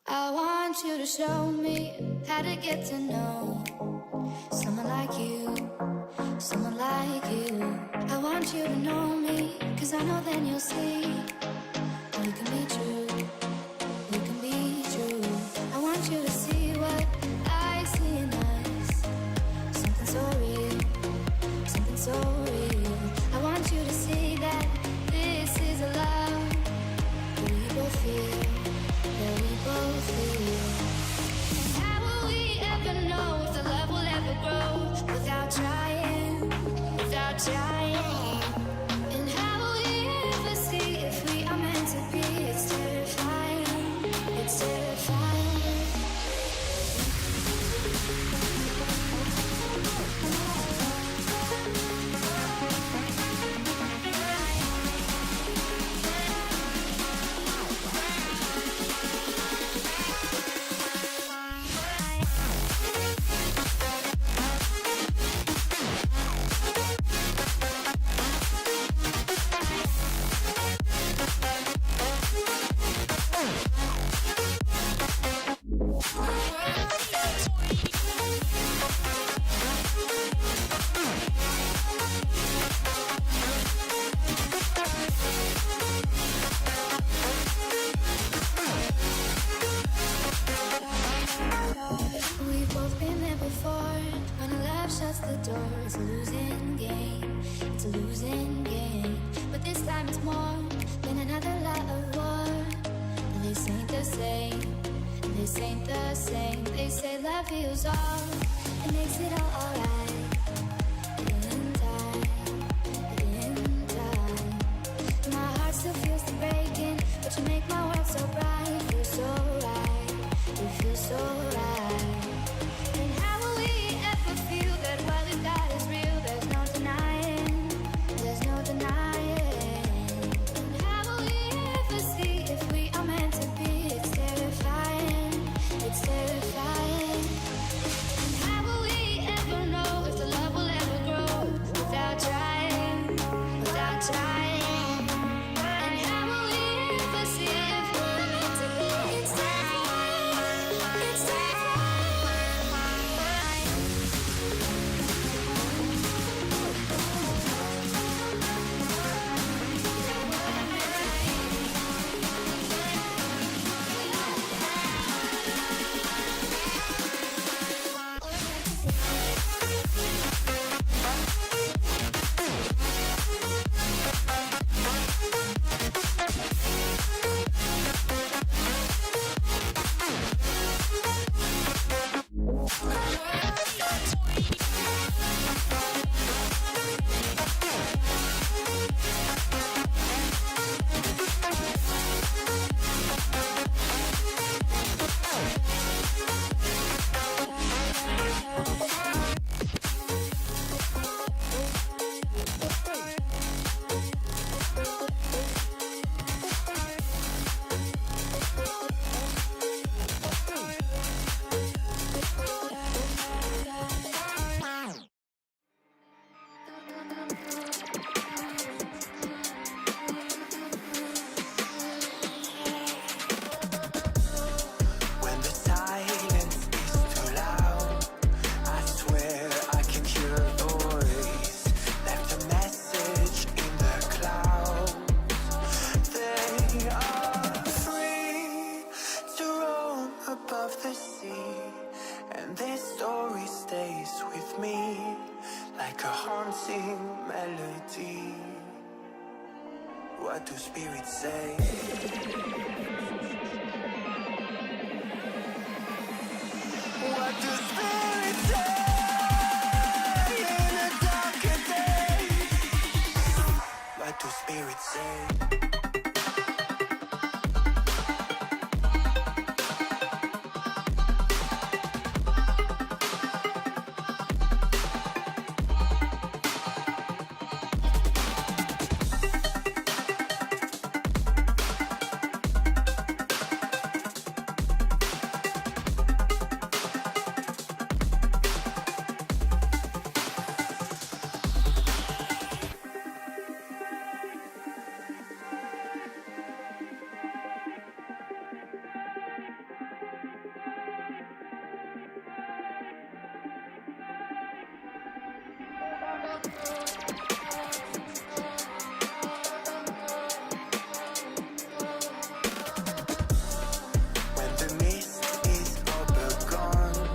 I want you to show me how to get to know someone like you, someone like you. I want you to know me, 'cause I know then you'll see we can be true, we can be true. I want you to see what I see in us, something so real, something so real. I want you to see that this is a love that we both feel, that we both feel. And how will we ever know if the love will ever grow without trying, without trying? And how will we ever see if we are meant to be? It's terrifying, it's terrifying. We've both been there before. When a love shuts the door, it's a losing game. It's a losing game. But this time it's more than another lot of war. This ain't the same. This ain't the same. They say love heals all. It makes it all alright. In time, in time. My heart still feels the breaking, but you make my world so bright. Feel so right. You feel so right. And how will we ever feel that what we've got is real? There's no denying, there's no denying. And how will we ever see if we are meant to be? It's terrifying, it's terrifying. And how will we ever know if the love will ever grow without trying, without trying? And how will we ever see if we're meant to be? It's terrifying, it's terrifying. When the silence is too loud, I swear I can hear a voice. Left a message in the clouds. They are free to roam above the sea, and this story stays with me like a haunting melody. What do spirits say? What do spirits say in a darker day? What do spirits say? When the mist is all but gone,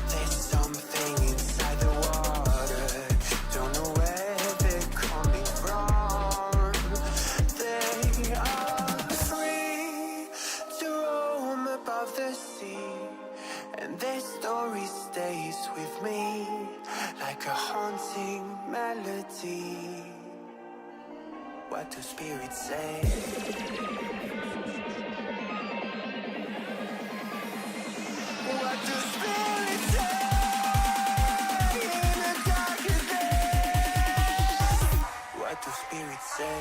there's something inside the water. Don't know where they're coming from. They are free to roam above the sea, and their story stays with me like a haunting melody. What do spirits say? What do spirits say in a darker day? What do spirits say?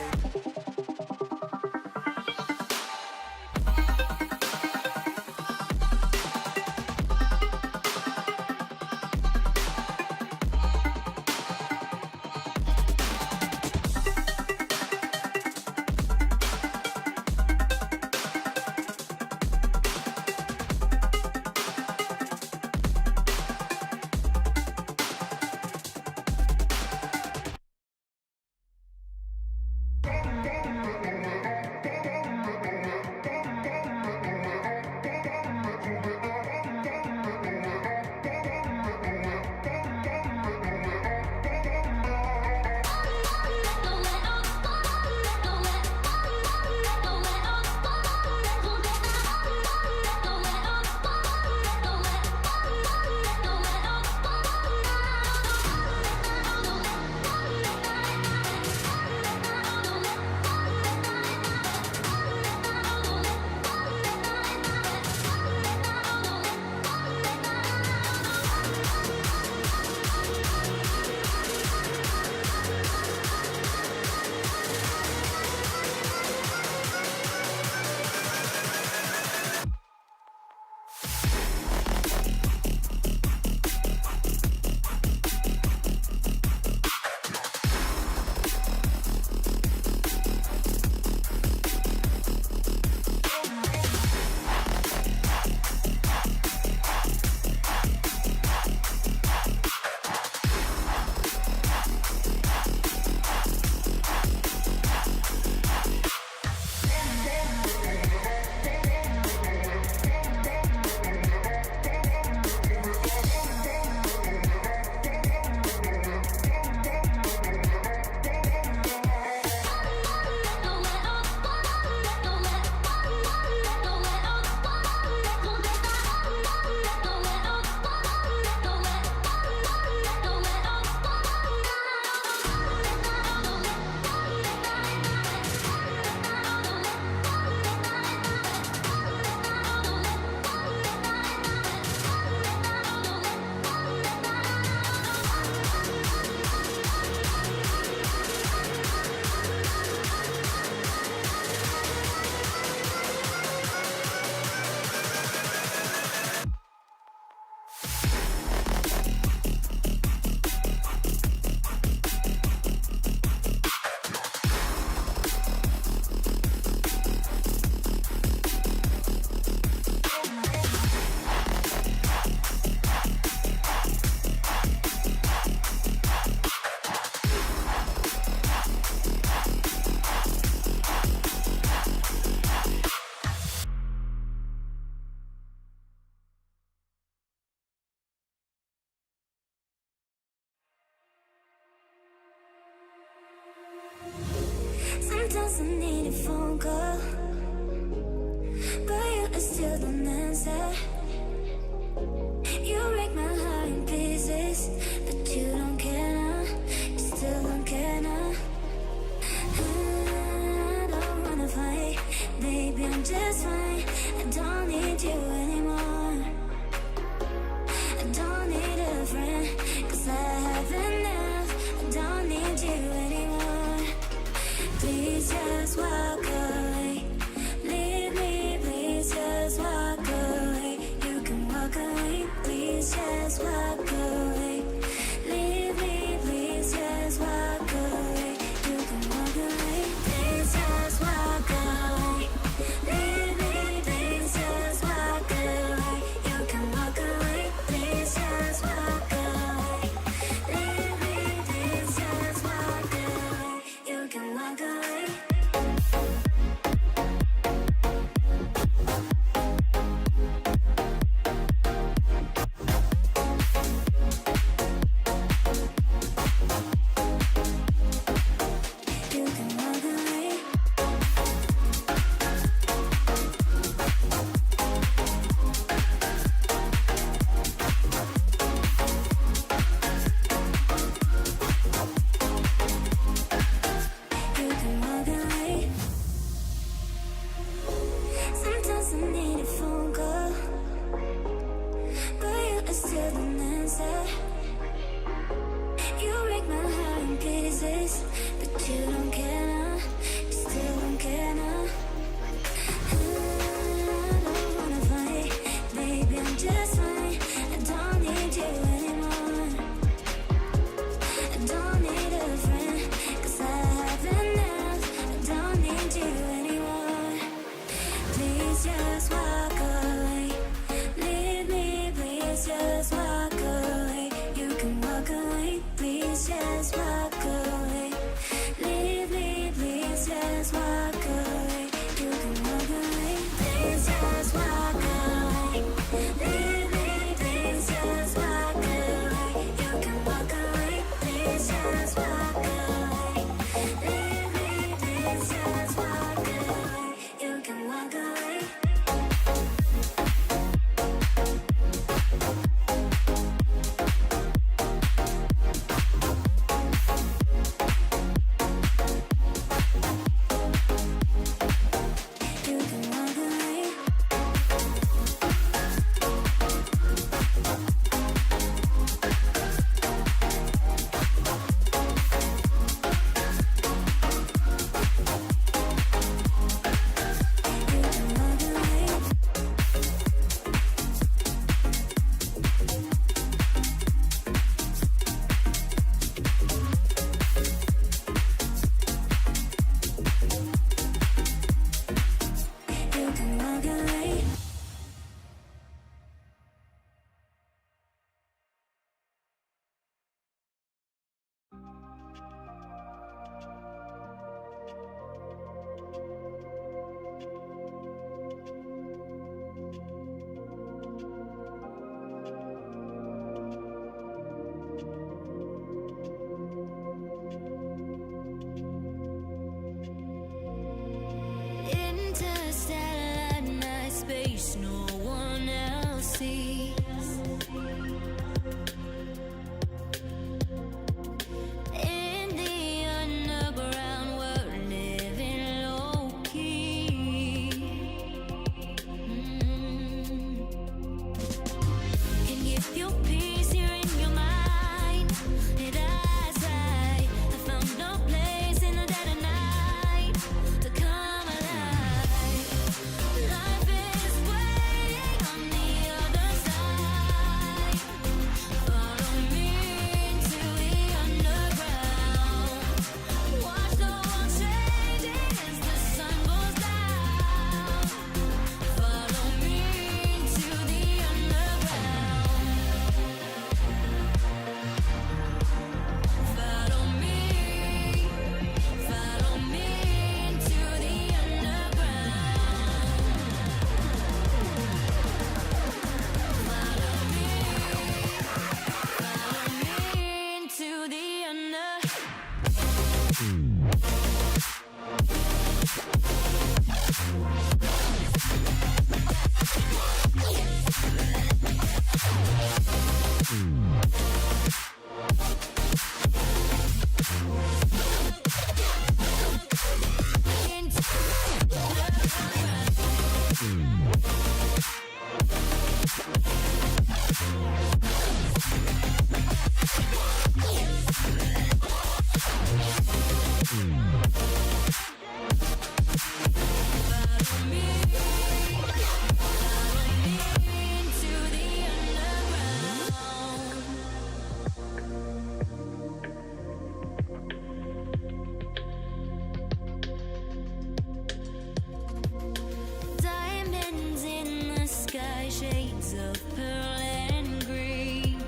Diamonds in the sky, shades of pearl and green.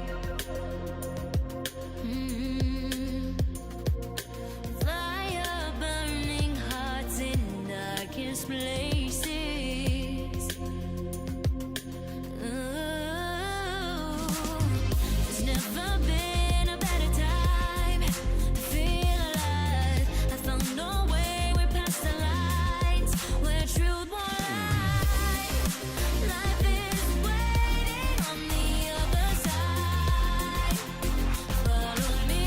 Fire burning hearts in darkest places. Ooh, there's never been a better time to feel alive. I found no way, we're past the lines where truth won't lie. Life is waiting on the other side. Follow me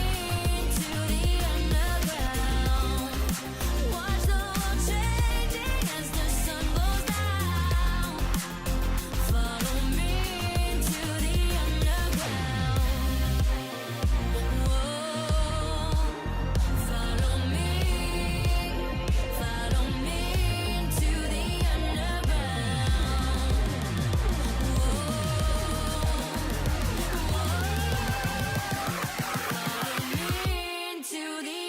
into the underground. Watch the world changing as the sun goes down. Follow me into the underground. Whoa, follow me into the underground. Into the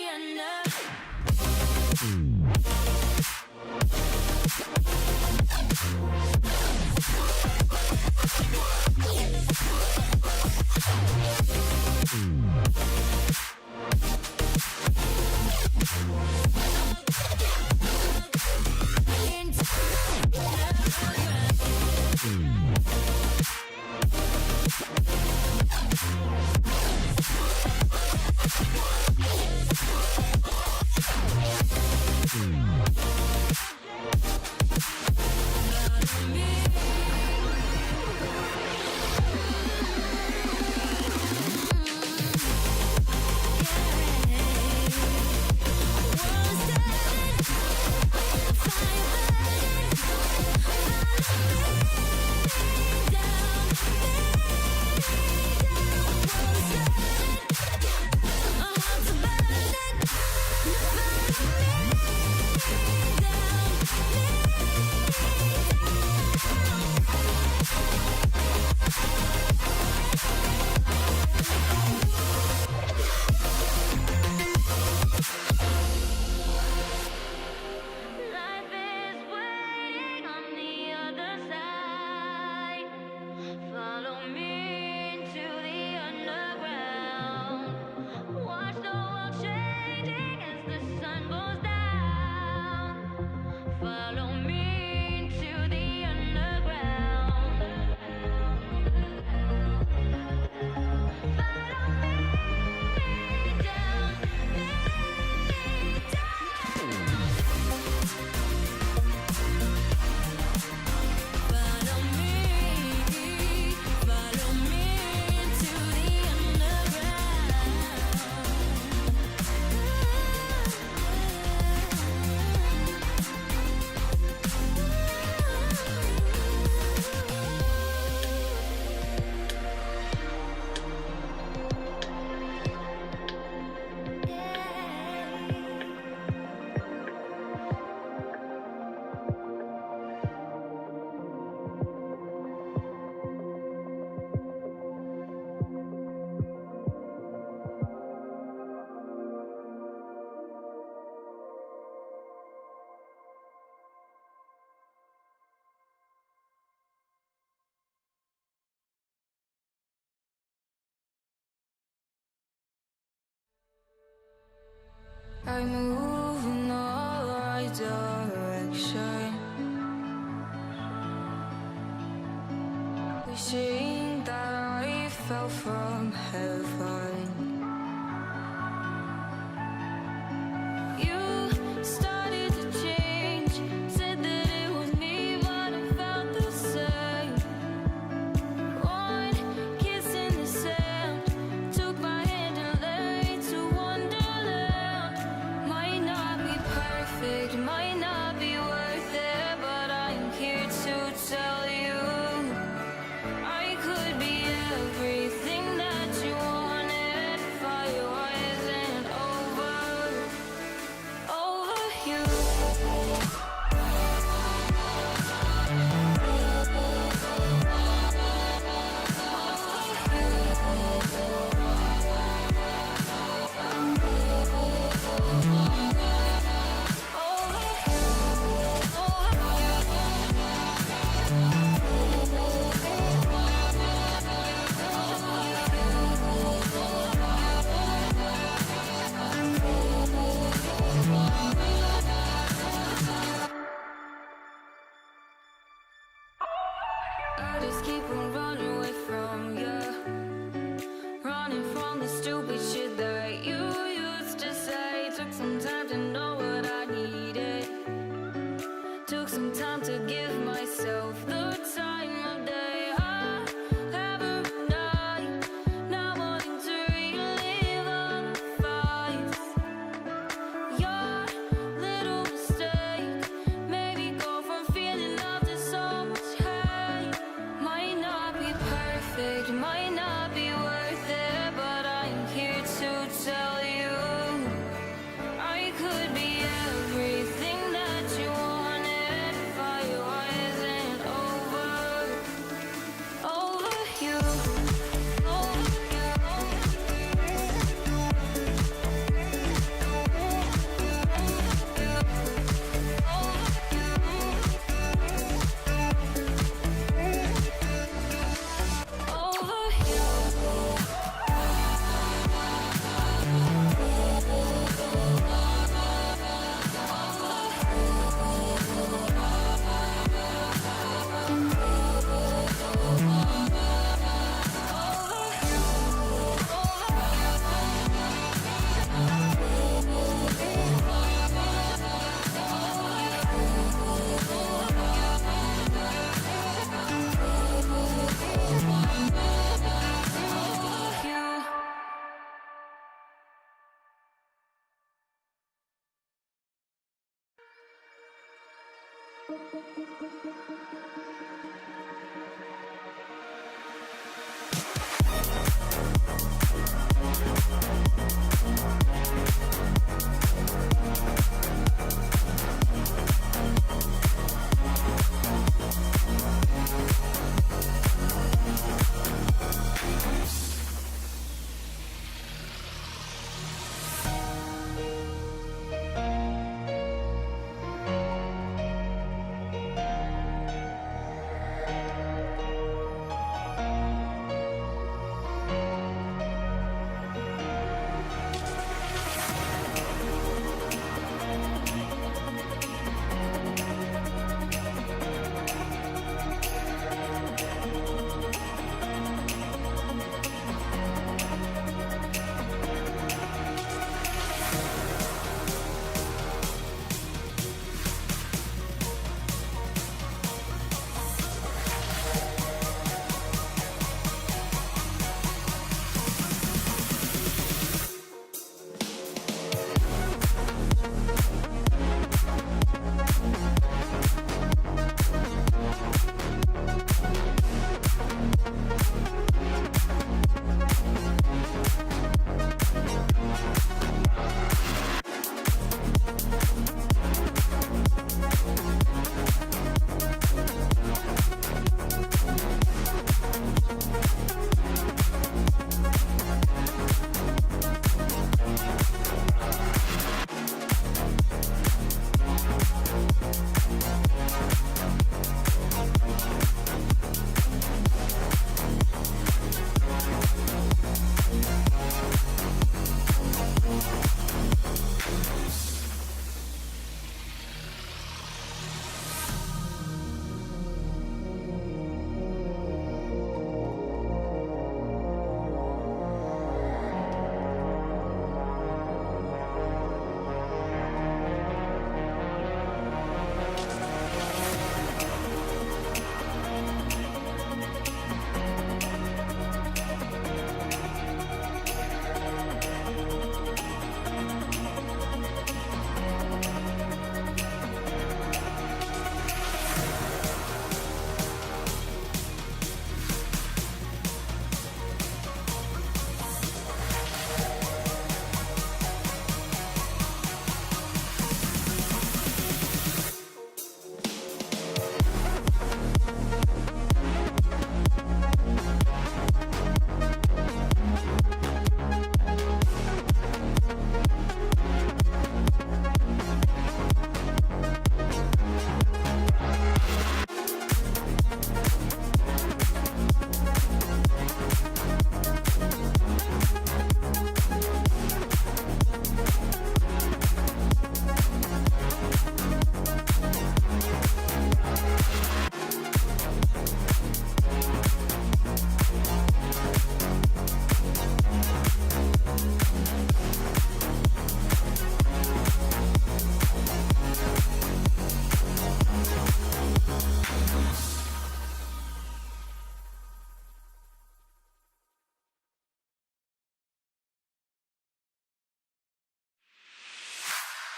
life is waiting on the other side. Follow me into the underground. Watch the world changing as the sun goes down. Follow me into the underground. Follow me down, Follow me into the I move in the right direction, wishing that I fell from heaven. You started to change, said that it was me, but I felt the same. One kiss in the sand, took my hand and led me to Wonderland. Might not be perfect, might not be worth it, but I'm here to tell you just keep on running away from you. Running from the stupid shit that you used to say. Took some time to know what I needed. Took some time to give myself the time of day. I have a night, not wanting to relive all the fights. Your little mistake made me go from feeling love to so much hate. Might not be perfect, might not be worth it, but I'm here to tell you I could be everything that you wanted if I wasn't over you, over you.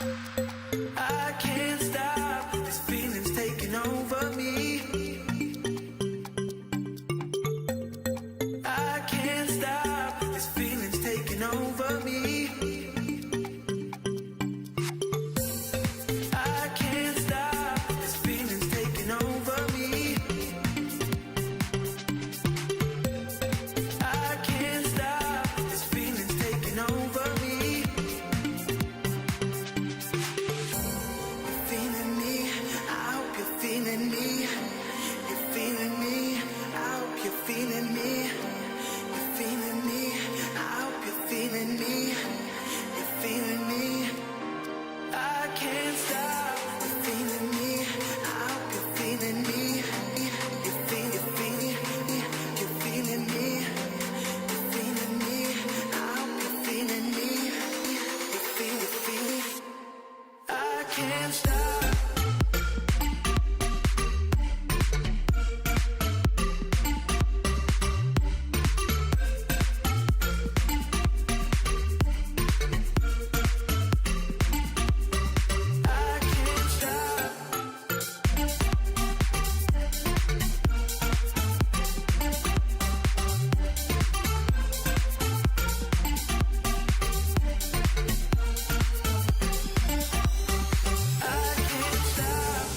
I can't stop, this feeling's taking over me. I can't stop, this feeling's taking over me. I can't stop, this feeling's taking over me. I can't stop, this feeling's taking over me. You're feeling me, I hope you're feeling me. You're feeling me, I hope you're feeling me. You're feeling me, I hope you're feeling me. You're feeling me. I can't stop. You're feeling me. I hope you're feeling me. You're feeling me. You're feeling me. You're feeling me. I hope you're feeling me. You're feeling. I can't stop. I can't stop. I can't stop.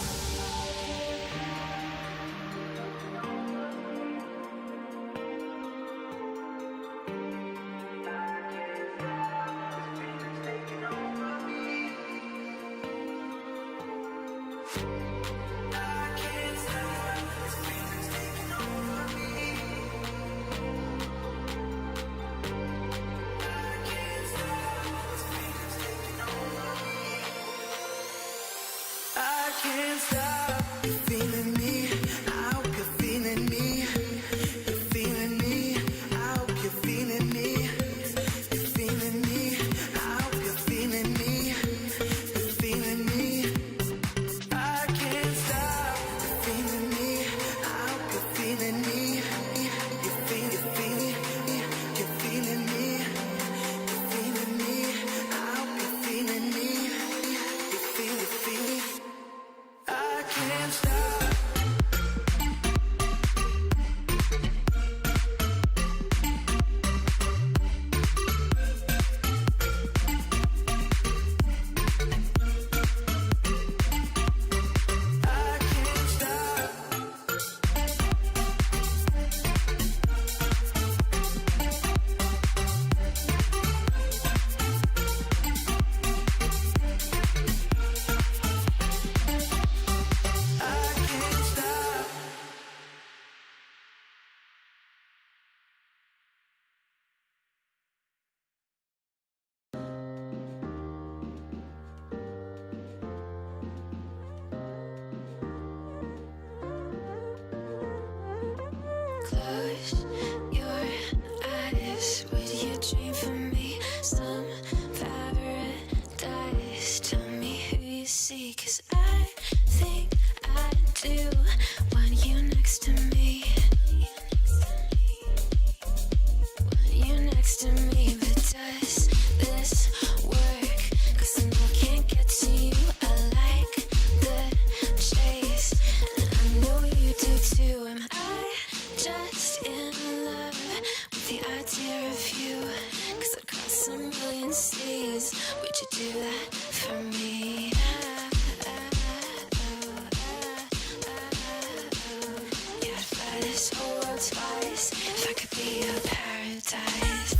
I can't stop. This feeling's taking over me. I can't stop. This feeling's taking over me. I can't stop. You're feeling me. I hope you're feeling me. You're feeling me. I hope you're feeling me. You're feeling me. I hope you're feeling me. You're feeling me. I can't stop. You're feeling me. I hope you're feeling me. You're feeling. You're feeling me. You're feeling me. I hope you're feeling me. You're feeling. I can't stop. I can't stop. I can't stop. Close your eyes. Would you dream for me? Some paradise. Tell me who you see, 'cause I think I do want you next to me. Want you next to me, but does this work? 'Cause I know I can't get to you. I like the chase, and I know you do too. Am I just in love with the idea of you? 'Cause I'd cross a million seas. Would you do that for me? Yeah, I'd fly this whole world twice if I could be your paradise.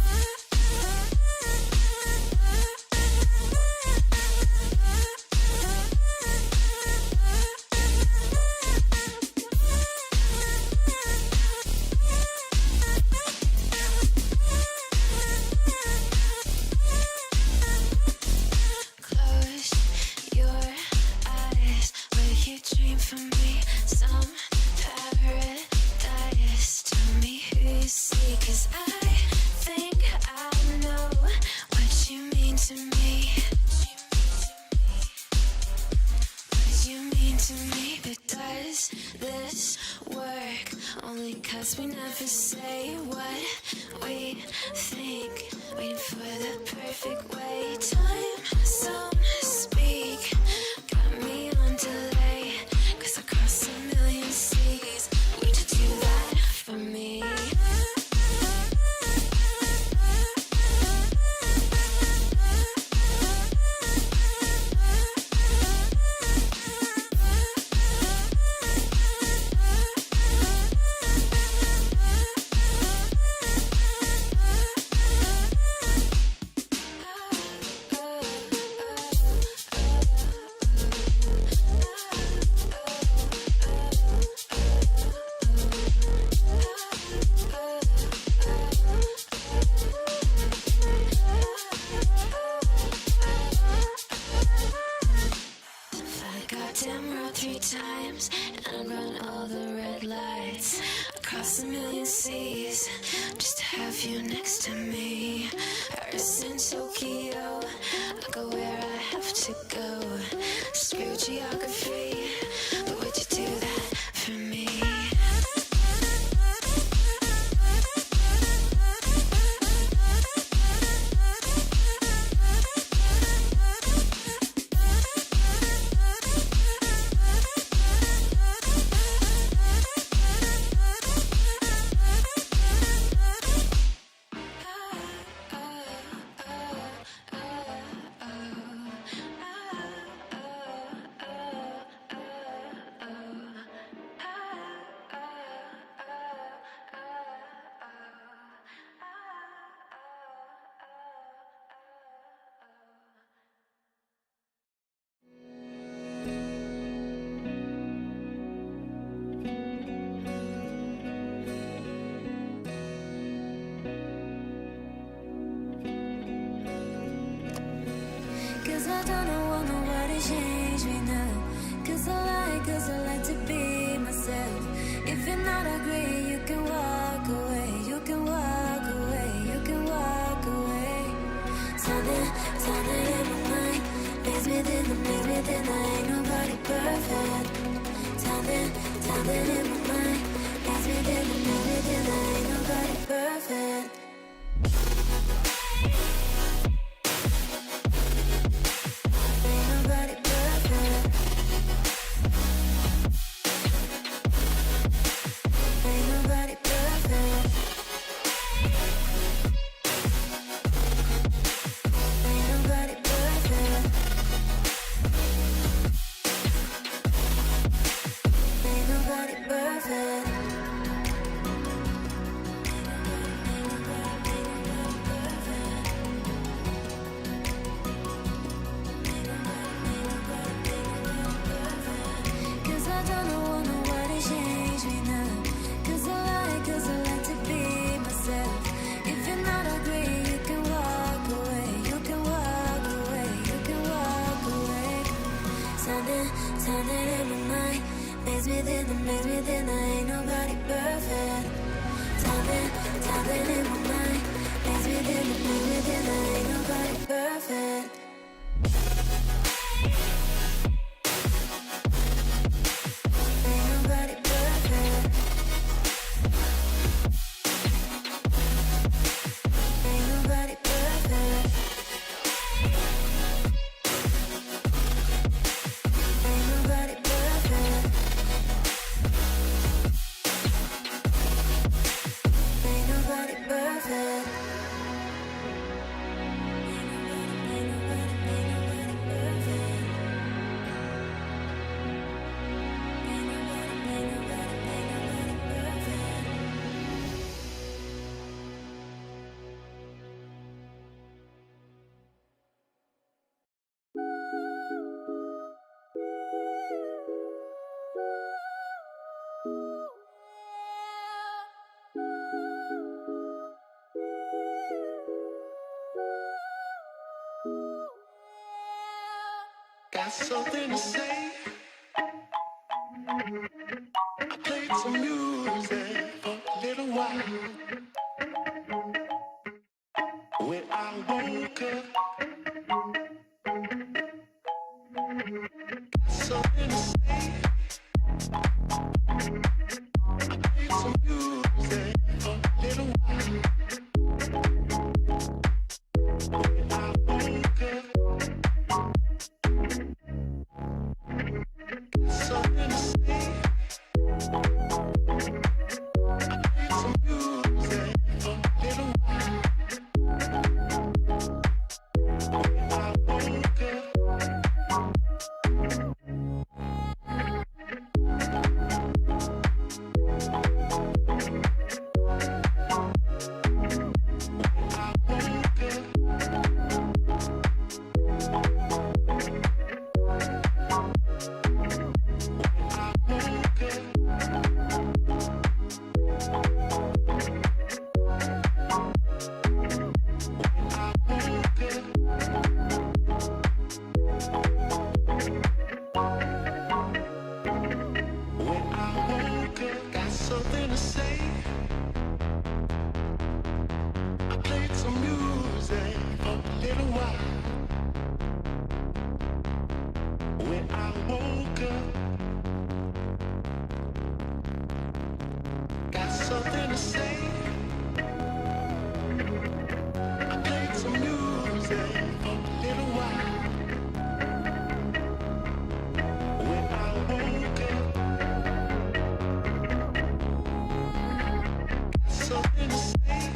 Close your eyes. Will you dream for me? Some paradise. Tell me who you see, 'cause I think I know what you mean to me. What you mean to me, but does this work? Only 'cause we never say what we think. Waiting for the perfect way. Time, some speed. Across a million seas, just to have you next to me. Paris and Tokyo, I go where I have to go. Screw geography, but would you do that for me? Cause I don't want nobody to change me now. Cause I like to be myself. If you're not agree, you can walk away. You can walk away, you can walk away. Something in my mind makes me think, ain't nobody perfect. Something in my mind makes me think, ain't nobody perfect. Something in my mind makes me think, ain't nobody perfect. Something in my mind makes me think, ain't nobody perfect. Ain't nobody perfect. Ain't nobody perfect. Ain't nobody perfect. Ain't nobody perfect. Got something to say. I played some music for a little while. When I woke up, got something to say. I played some music for a little while. When I woke up, something to say. I played some music for a little while. say. I played some music for a little while. When I woke up, got something to say. I played some music for a little while. When I woke up, got something to say.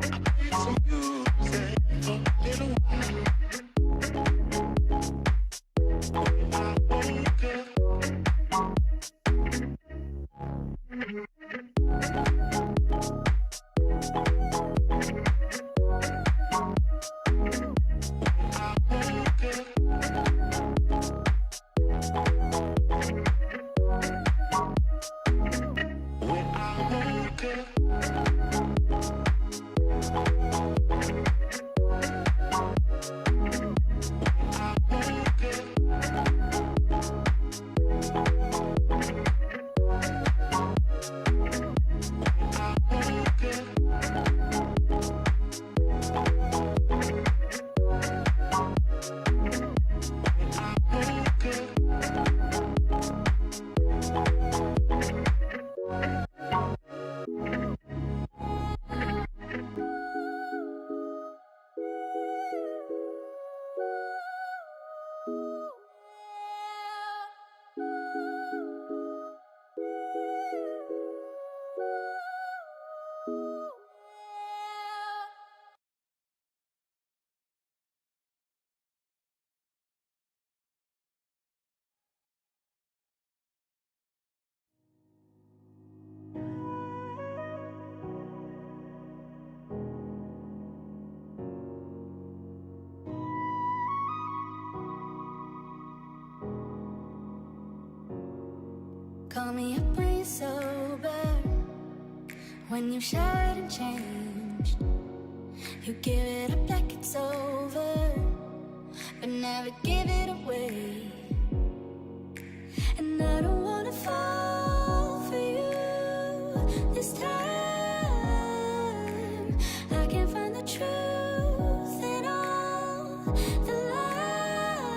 I played some music for a little while. When I woke up. Call me up when you're sober, when you've showered and changed. You give it up like it's over, but never give it away. And I don't wanna fall for you this time. I can't find the truth in all the lies.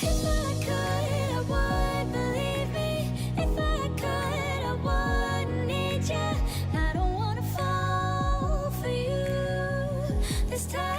If I could, I would believe me. If I could, I wouldn't need you. I don't wanna fall for you this time.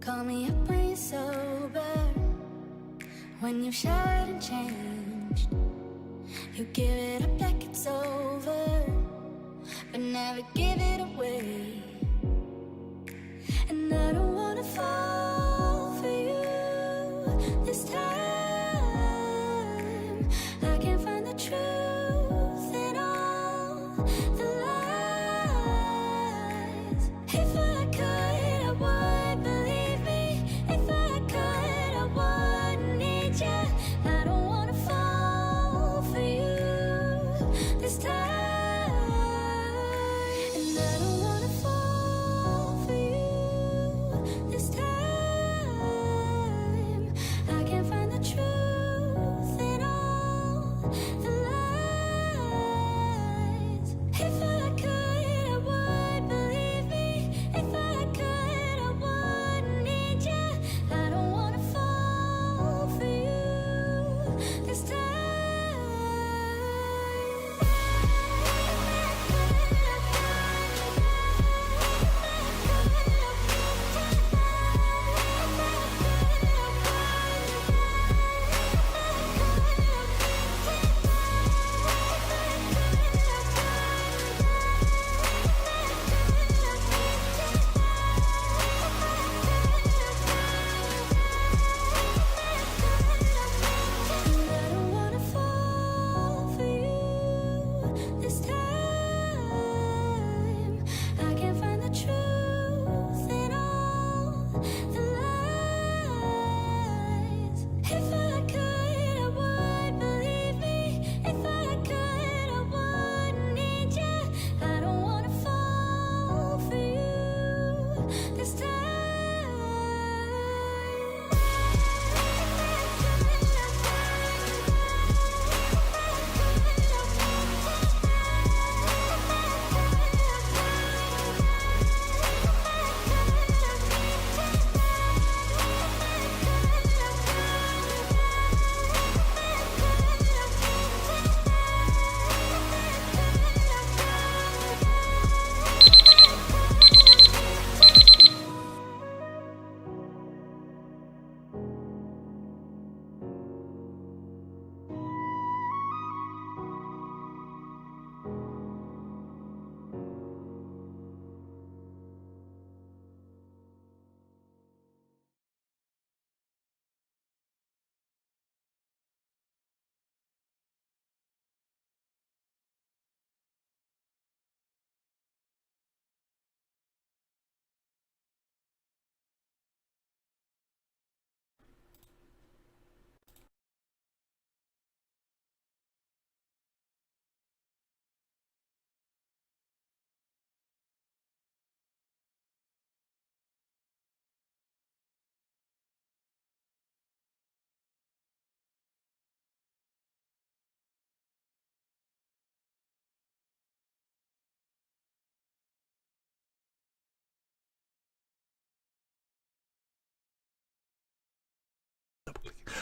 Call me up when you're sober, when you've showered and changed. You give it up like it's over, but never give it away. And I don't wanna fall for you this time. I can't find the truth in all the lies. If I could, I would believe me. If I could, I wouldn't need you. I don't wanna fall for you this time. And I don't wanna fall for you this time. I can't find the truth in all the lies. If I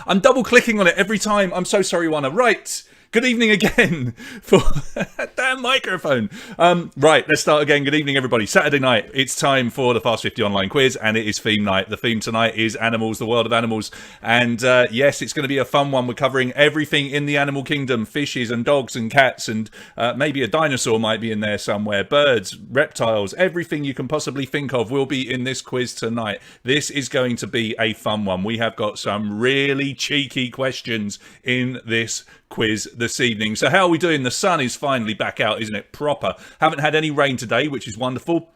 I'm double clicking on it every time. I'm so sorry, Juana. Right. Good evening again for damn microphone. Right, let's start again. Good evening, everybody. Saturday night, it's time for the Fast 50 online quiz, and it is theme night. The theme tonight is animals, the world of animals. And yes, it's going to be a fun one. We're covering everything in the animal kingdom, fishes and dogs and cats, and maybe a dinosaur might be in there somewhere. Birds, reptiles, everything you can possibly think of will be in this quiz tonight. This is going to be a fun one. We have got some really cheeky questions in this quiz this evening. So how are we doing? The sun is finally back out, isn't it? Proper. Haven't had any rain today, which is wonderful.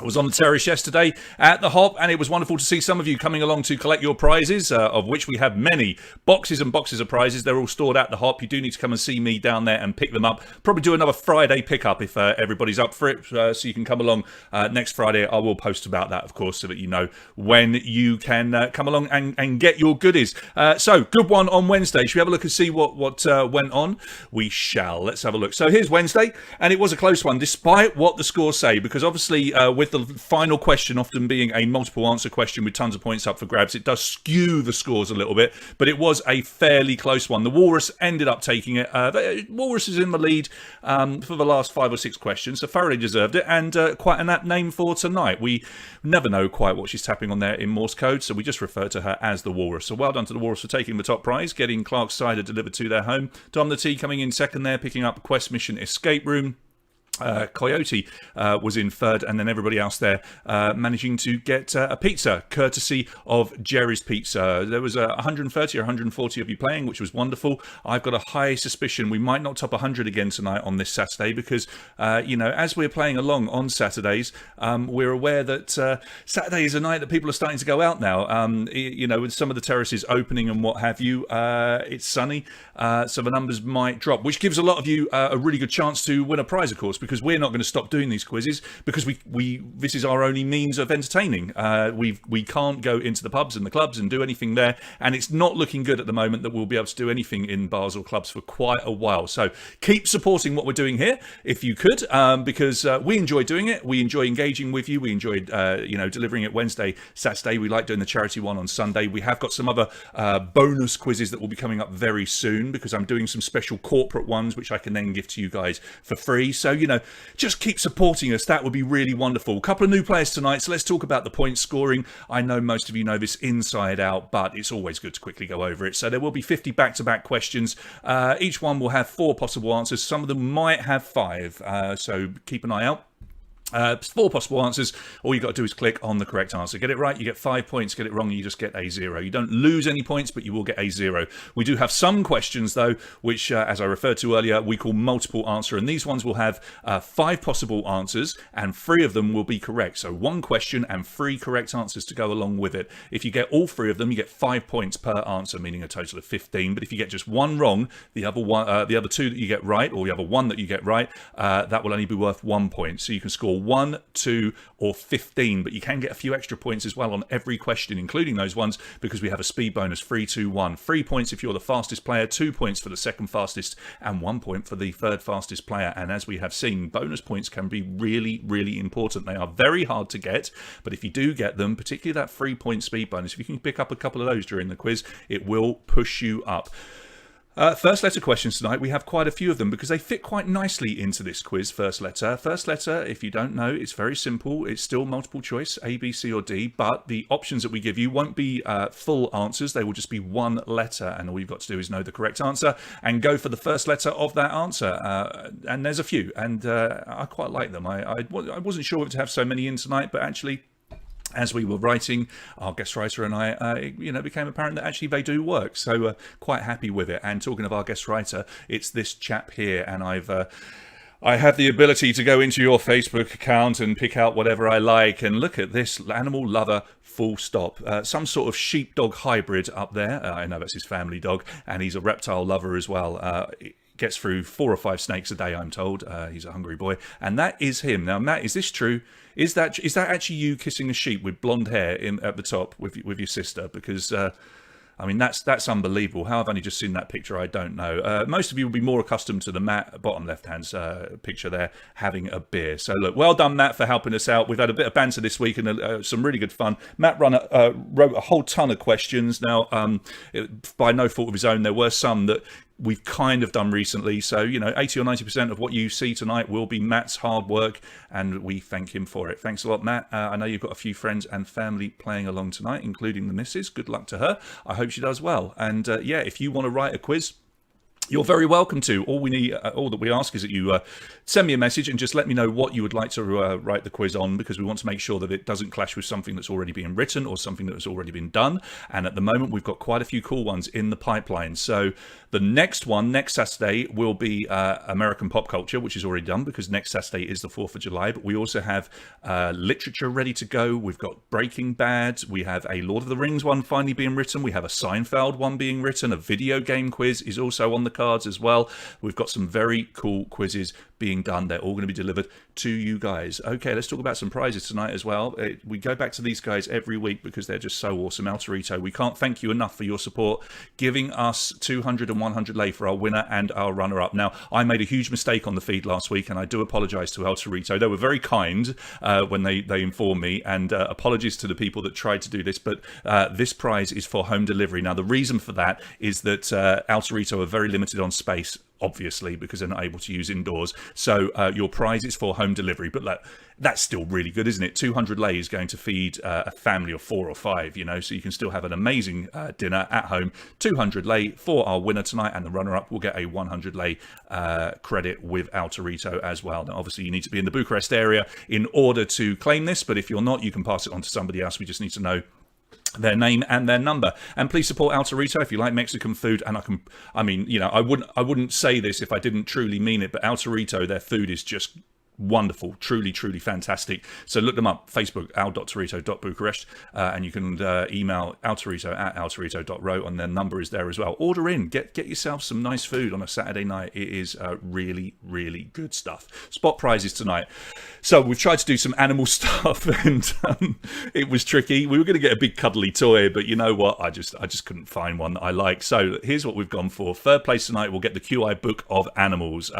I was on the terrace yesterday at the Hop, and it was wonderful to see some of you coming along to collect your prizes, of which we have many. Boxes and boxes of prizes. They're all stored at the Hop. You do need to come and see me down there and pick them up. Probably do another Friday pickup if everybody's up for it, so you can come along next Friday. I will post about that, of course, so that you know when you can come along and get your goodies. So, good one on Wednesday. Should we have a look and see what went on? We shall. Let's have a look. So, here's Wednesday, and it was a close one, despite what the scores say, because obviously with the final question often being a multiple answer question with tons of points up for grabs, it does skew the scores a little bit, but it was a fairly close one. The Walrus ended up taking it. Walrus is in the lead for the last 5 or 6 questions, so thoroughly deserved it, and quite an apt name for tonight. We never know quite what she's tapping on there in Morse code, so we just refer to her as the Walrus. So well done to the Walrus for taking the top prize, getting Clark's Cider delivered to their home. Dom the T coming in second there, picking up Quest Mission Escape Room. Coyote was in third, and then everybody else there managing to get a pizza courtesy of Jerry's Pizza. There was 130 or 140 of you playing, which was wonderful. I've got a high suspicion we might not top 100 again tonight on this Saturday because, as we're playing along on Saturdays, we're aware that Saturday is a night that people are starting to go out now. With some of the terraces opening and what have you, it's sunny, so the numbers might drop, which gives a lot of you a really good chance to win a prize, of course, because we're not going to stop doing these quizzes because this is our only means of entertaining. We can't go into the pubs and the clubs and do anything there, and it's not looking good at the moment that we'll be able to do anything in bars or clubs for quite a while. So keep supporting what we're doing here if you could, because we enjoy doing it. We enjoy engaging with you. We enjoy delivering it Wednesday, Saturday. We like doing the charity one on Sunday. We have got some other bonus quizzes that will be coming up very soon because I'm doing some special corporate ones which I can then give to you guys for free. So just keep supporting us. That would be really wonderful. A couple of new players tonight, so let's talk about the point scoring. I know most of you know this inside out, but it's always good to quickly go over it. So there will be 50 back-to-back questions. Each one will have 4 possible answers. Some of them might have 5, so keep an eye out. 4 possible answers. All you got to do is click on the correct answer. Get it right, you get 5 points. Get it wrong, you just get a 0. You don't lose any points, but you will get a 0. We do have some questions, though, which, as I referred to earlier, we call multiple answer. And these ones will have 5 possible answers, and 3 of them will be correct. So 1 question and 3 correct answers to go along with it. If you get all 3 of them, you get 5 points per answer, meaning a total of 15. But if you get just 1 wrong, the other 2 that you get right, or the other 1 that you get right, that will only be worth 1 point. So you can score 1, 2, or 15, but you can get a few extra points as well on every question, including those ones, because we have a speed bonus 3, 2, 1. 3 points if you're the fastest player, 2 points for the second fastest, and 1 point for the third fastest player. And as we have seen, bonus points can be really, really important. They are very hard to get, but if you do get them, particularly that 3-point speed bonus, if you can pick up a couple of those during the quiz, it will push you up. First letter questions tonight. We have quite a few of them because they fit quite nicely into this quiz. First letter, if you don't know, it's very simple. It's still multiple choice, A, B, C, or D, but the options that we give you won't be full answers. They will just be 1 letter, and all you've got to do is know the correct answer and go for the first letter of that answer. And there's a few, and I quite like them. I wasn't sure to have so many in tonight, but actually, as we were writing, our guest writer and I, it became apparent that actually they do work. So quite happy with it. And talking of our guest writer, it's this chap here, and I have the ability to go into your Facebook account and pick out whatever I like. And look at this animal lover, full stop. Some sort of sheepdog hybrid up there. I know that's his family dog, and he's a reptile lover as well. Gets through 4 or 5 snakes a day, I'm told. He's a hungry boy, and that is him. Now, Matt, is this true? Is that actually you kissing a sheep with blonde hair at the top with your sister? Because I mean, that's unbelievable. How I've only just seen that picture, I don't know. Most of you will be more accustomed to the Matt bottom left-hand picture there, having a beer. So look, well done, Matt, for helping us out. We've had a bit of banter this week and some really good fun. Matt wrote a whole ton of questions. Now, by no fault of his own, there were some that we've kind of done recently. So, 80 or 90% of what you see tonight will be Matt's hard work, and we thank him for it. Thanks a lot, Matt. I know you've got a few friends and family playing along tonight, including the missus. Good luck to her. I hope she does well. And if you want to write a quiz, you're very welcome to. All that we ask is that you send me a message and just let me know what you would like to write the quiz on, because we want to make sure that it doesn't clash with something that's already been written or something that has already been done. And at the moment, we've got quite a few cool ones in the pipeline. So the next one, next Saturday, will be American pop culture, which is already done because next Saturday is the 4th of July. But we also have literature ready to go. We've got Breaking Bad. We have a Lord of the Rings one finally being written. We have a Seinfeld one being written. A video game quiz is also on the cards as well. We've got some very cool quizzes being done. They're all going to be delivered to you guys. Okay, let's talk about some prizes tonight as well. We go back to these guys every week because they're just so awesome. Altarito, we can't thank you enough for your support, giving us 200 and 100 lei for our winner and our runner-up. Now, I made a huge mistake on the feed last week, and I do apologise to Altarito. They were very kind when they informed me, and apologies to the people that tried to do this, but this prize is for home delivery. Now, the reason for that is that Altarito are very limited on space, obviously, because they're not able to use indoors. So your prize is for home delivery, but that's still really good, isn't it? 200 lei is going to feed a family of 4 or 5, so you can still have an amazing dinner at home. 200 lei for our winner tonight, and the runner-up will get a 100 lei credit with Altarito as well. Now, obviously, you need to be in the Bucharest area in order to claim this, but if you're not, you can pass it on to somebody else. We just need to know their name and their number. And please support Altarito if you like Mexican food. And I wouldn't say this if I didn't truly mean it, but Altarito, their food is just wonderful, truly fantastic. So look them up, Facebook, al.torito.bucharest, and you can email altarito@altarito.ro, and their number is there as well. Order in, get yourself some nice food on a Saturday night. It is really good stuff. Spot prizes tonight. So we've tried to do some animal stuff, and it was tricky. We were going to get a big cuddly toy, but you know what? I just couldn't find one that I like. So here's what we've gone for. Third place tonight, we'll get the QI Book of Animals.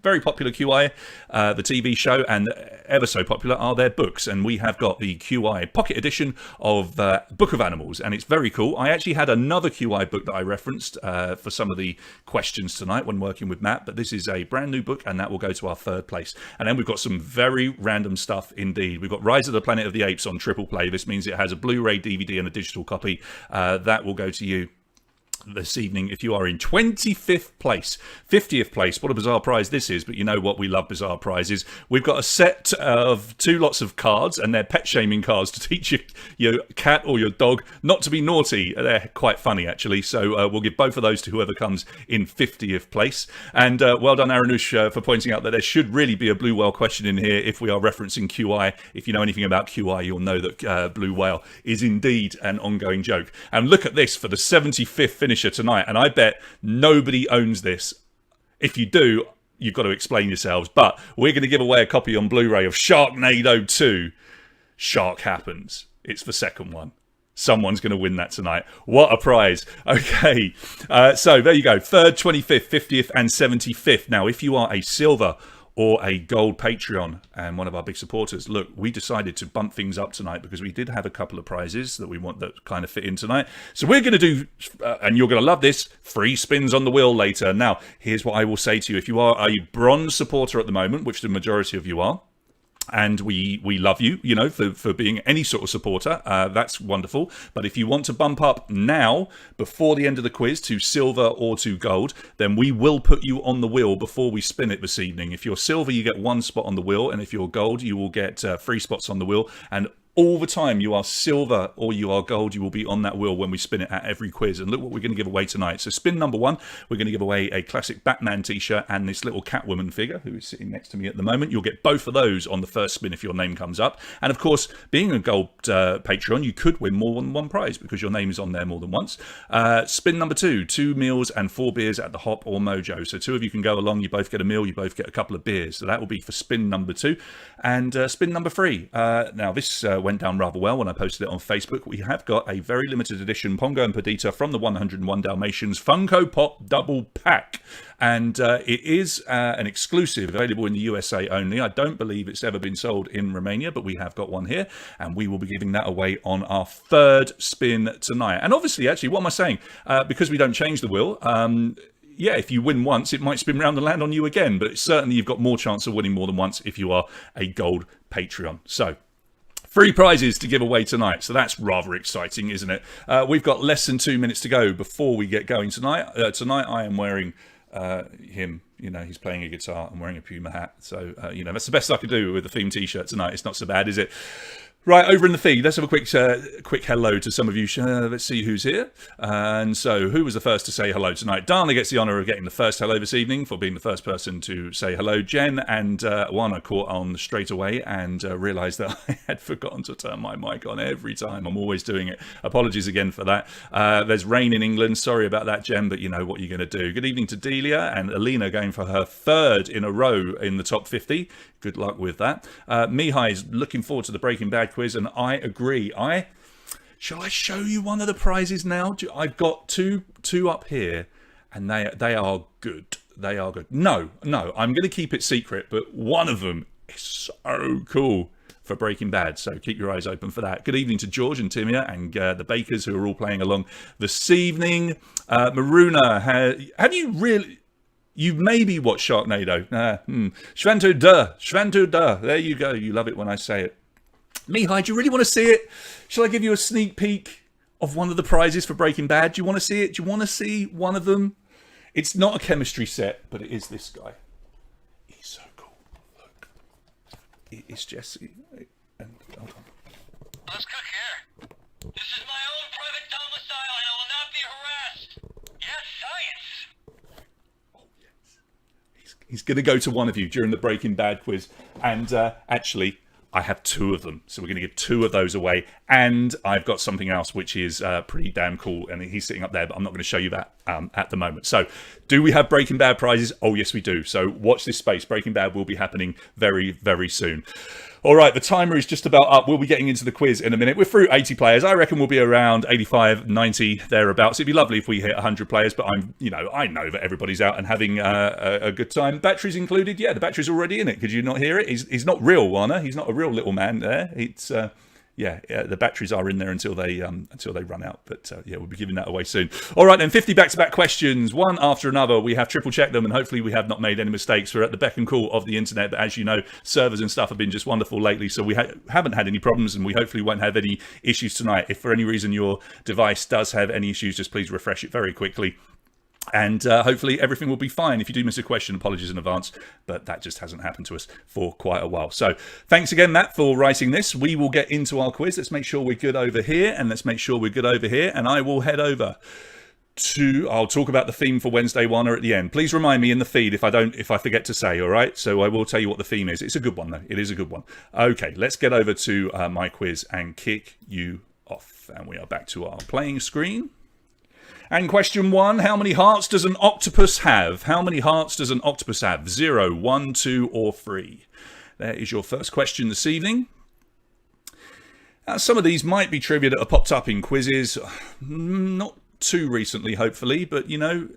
Very popular QI, the TV show, and ever so popular are their books, and we have got the QI Pocket Edition of Book of Animals, and it's very cool. I actually had another QI book that I referenced for some of the questions tonight when working with Matt, but this is a brand new book, and that will go to our third place. And then we've got some very random stuff indeed. We've got Rise of the Planet of the Apes on triple play. This means it has a Blu-ray, DVD, and a digital copy. That will go to you this evening if you are in 25th place. 50th place, what a bizarre prize this is, but you know what, we love bizarre prizes. We've got a set of 2 lots of cards, and they're pet shaming cards to teach your cat or your dog not to be naughty. They're quite funny actually, so we'll give both of those to whoever comes in 50th place. And well done Aranush for pointing out that there should really be a blue whale question in here if we are referencing QI. If you know anything about QI, you'll know that blue whale is indeed an ongoing joke. And look at this for the 75th finisher tonight, and I bet nobody owns this. If you do, you've got to explain yourselves, but we're going to give away a copy on Blu-ray of Sharknado 2. Shark Happens. It's the second one. Someone's going to win that tonight. What a prize. Okay, so there you go. 3rd, 25th, 50th and 75th. Now, if you are a silver or a gold Patreon and one of our big supporters, look, we decided to bump things up tonight because we did have a couple of prizes that we want that kind of fit in tonight. So we're going to do, and you're going to love this, free spins on the wheel later. Now, here's what I will say to you. If you are a bronze supporter at the moment, which the majority of you are, and we love you, for being any sort of supporter. That's wonderful. But if you want to bump up now, before the end of the quiz, to silver or to gold, then we will put you on the wheel before we spin it this evening. If you're silver, you get 1 spot on the wheel. And if you're gold, you will get 3 spots on the wheel. And all the time you are silver or you are gold, you will be on that wheel when we spin it at every quiz. And look what we're going to give away tonight. So spin number 1, we're going to give away a classic Batman t-shirt and this little Catwoman figure who is sitting next to me at the moment. You'll get both of those on the first spin if your name comes up. And of course, being a gold Patreon, you could win more than one prize because your name is on there more than once. Spin number 2, 2 meals and 4 beers at the Hop or Mojo. So 2 of you can go along, you both get a meal, you both get a couple of beers. So that will be for spin number 2. And spin number 3. Now this went down rather well when I posted it on Facebook. We have got a very limited edition Pongo and Perdita from the 101 Dalmatians Funko Pop Double Pack. And it is an exclusive, available in the USA only. I don't believe it's ever been sold in Romania, but we have got one here. And we will be giving that away on our third spin tonight. And obviously, actually, what am I saying? Because we don't change the wheel, yeah, if you win once, it might spin round and land on you again. But certainly you've got more chance of winning more than once if you are a gold Patreon. So, 3 prizes to give away tonight. So that's rather exciting, isn't it? We've got less than 2 minutes to go before we get going tonight. Tonight I am wearing him. You know, he's playing a guitar. I'm wearing a Puma hat. So, you know, that's the best I could do with the theme t-shirt tonight. It's not so bad, is it? Right, over in the feed, let's have a quick hello to some of you. Let's see who's here. And so, who was the first to say hello tonight? Dana gets the honour of getting the first hello this evening for being the first person to say hello. Jen and Juana caught on straight away and realised that I had forgotten to turn my mic on every time. I'm always doing it. Apologies again for that. There's rain in England. Sorry about that, Jen, but you know what you're going to do. Good evening to Delia and Alina going for her 3rd in a row in the top 50. Good luck with that. Mihai's looking forward to the Breaking Bad quiz, and I agree. Shall I show you one of the prizes now? I've got two up here, and they are good. They are good. No, I'm going to keep it secret, but one of them is so cool for Breaking Bad, so keep your eyes open for that. Good evening to George and Timia and the Bakers who are all playing along this evening. Maruna, have you really... You've maybe watched Sharknado. Schwanto da. There you go. You love it when I say it. Mihai, do you really want to see it? Shall I give you a sneak peek of one of the prizes for Breaking Bad? Do you want to see it? Do you want to see one of them? It's not a chemistry set, but it is this guy. He's so cool. Look. It's Jesse. And, hold on. Let's cook here. This is my own private domicile and I will not be harassed. Yes, science. He's going to go to one of you during the Breaking Bad quiz. And actually, I have 2 of them. So we're going to give 2 of those away. And I've got something else which is pretty damn cool. And he's sitting up there, but I'm not going to show you that at the moment. So do we have Breaking Bad prizes? Oh, yes, we do. So watch this space. Breaking Bad will be happening very, very soon. All right, the timer is just about up. We'll be getting into the quiz in a minute. We're through 80 players. I reckon we'll be around 85, 90, thereabouts. It'd be lovely if we hit 100 players, but I know that everybody's out and having a good time. Batteries included? Yeah, the battery's already in it. Could you not hear it? He's not real, Warner. He's not a real little man there. It's... Yeah, the batteries are in there until they run out. But yeah, we'll be giving that away soon. All right, then 50 back-to-back questions, one after another. We have triple checked them, and hopefully we have not made any mistakes. We're at the beck and call of the internet, but as you know, servers and stuff have been just wonderful lately, so we haven't had any problems, and we hopefully won't have any issues tonight. If for any reason your device does have any issues, just please refresh it very quickly. And hopefully everything will be fine. If you do miss a question, apologies in advance, but that just hasn't happened to us for quite a while. So thanks again, Matt, for writing this. We will get into our quiz. Let's make sure we're good over here, and let's make sure we're good over here. And I will head over to... I'll talk about the theme for Wednesday one at the end. Please remind me in the feed if I forget to say, all right? So I will tell you what the theme is. It's a good one, though. It is a good one. Okay, let's get over to my quiz and kick you off. And we are back to our playing screen. And question 1, how many hearts does an octopus have? How many hearts does an octopus have? 0, 1, 2, or 3? There is your first question this evening. Some of these might be trivia that have popped up in quizzes. Not too recently, hopefully, but you know,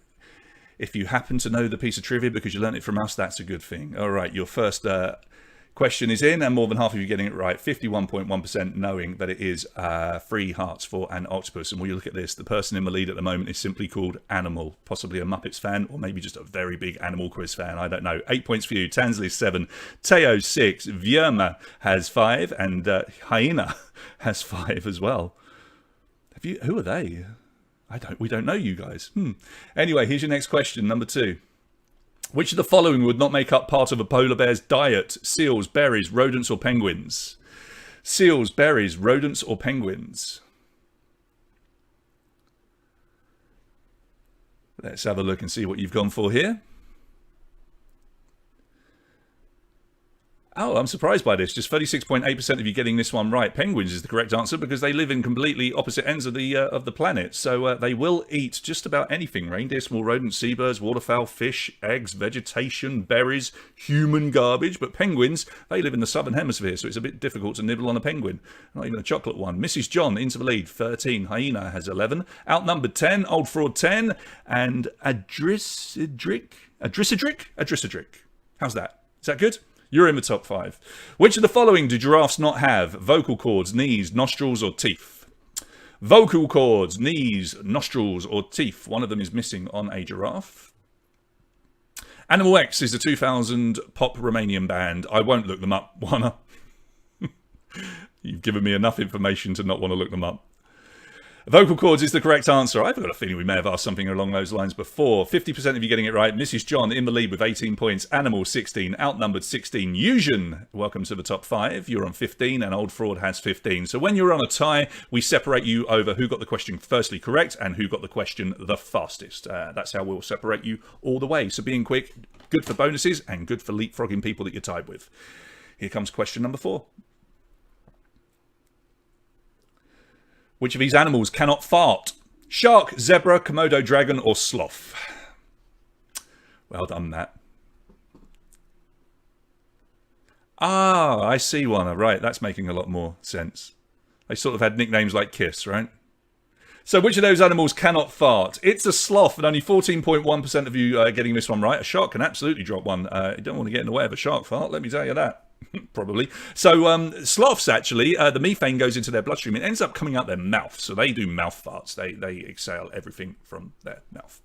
if you happen to know the piece of trivia because you learned it from us, that's a good thing. All right, your first question is in, and more than half of you getting it right. 51.1% knowing that it is 3 hearts for an octopus. And when you look at this, the person in the lead at the moment is simply called Animal, possibly a Muppets fan, or maybe just a very big Animal quiz fan. I don't know. 8 points for you. Tansley 7, Teo 6, Vierma has 5, and Hyena has 5 as well. Who are they? We don't know you guys. Anyway, here's your next question, number 2. Which of the following would not make up part of a polar bear's diet? Seals, berries, rodents, or penguins? Seals, berries, rodents, or penguins? Let's have a look and see what you've gone for here. Oh, I'm surprised by this. Just 36.8% of you getting this one right. Penguins is the correct answer because they live in completely opposite ends of the planet. So they will eat just about anything: reindeer, small rodents, seabirds, waterfowl, fish, eggs, vegetation, berries, human garbage. But penguins, they live in the southern hemisphere, so it's a bit difficult to nibble on a penguin. Not even a chocolate one. Mrs. John into the lead, 13. Hyena has 11. Outnumbered 10. Old Fraud 10. And Adrisidric. How's that? Is that good? You're in the top 5. Which of the following do giraffes not have? Vocal cords, knees, nostrils, or teeth? Vocal cords, knees, nostrils, or teeth. One of them is missing on a giraffe. Animal X is the 2000 pop Romanian band. I won't look them up, Juana. You've given me enough information to not want to look them up. Vocal cords is the correct answer. I've got a feeling we may have asked something along those lines before. 50% of you getting it right. Mrs. John in the lead with 18 points. Animal 16. Outnumbered 16. Eugen, welcome to the top 5. You're on 15 and Old Fraud has 15. So when you're on a tie, we separate you over who got the question firstly correct and who got the question the fastest. That's how we'll separate you all the way. So being quick, good for bonuses and good for leapfrogging people that you're tied with. Here comes question number 4. Which of these animals cannot fart? Shark, zebra, Komodo dragon, or sloth? Well done, Matt. Ah, I see one. Right, that's making a lot more sense. They sort of had nicknames like Kiss, right? So which of those animals cannot fart? It's a sloth, and only 14.1% of you getting this one right. A shark can absolutely drop one. You don't want to get in the way of a shark fart, let me tell you that. Probably. So sloths, actually, the methane goes into their bloodstream. It ends up coming out their mouth. So they do mouth farts. They exhale everything from their mouth.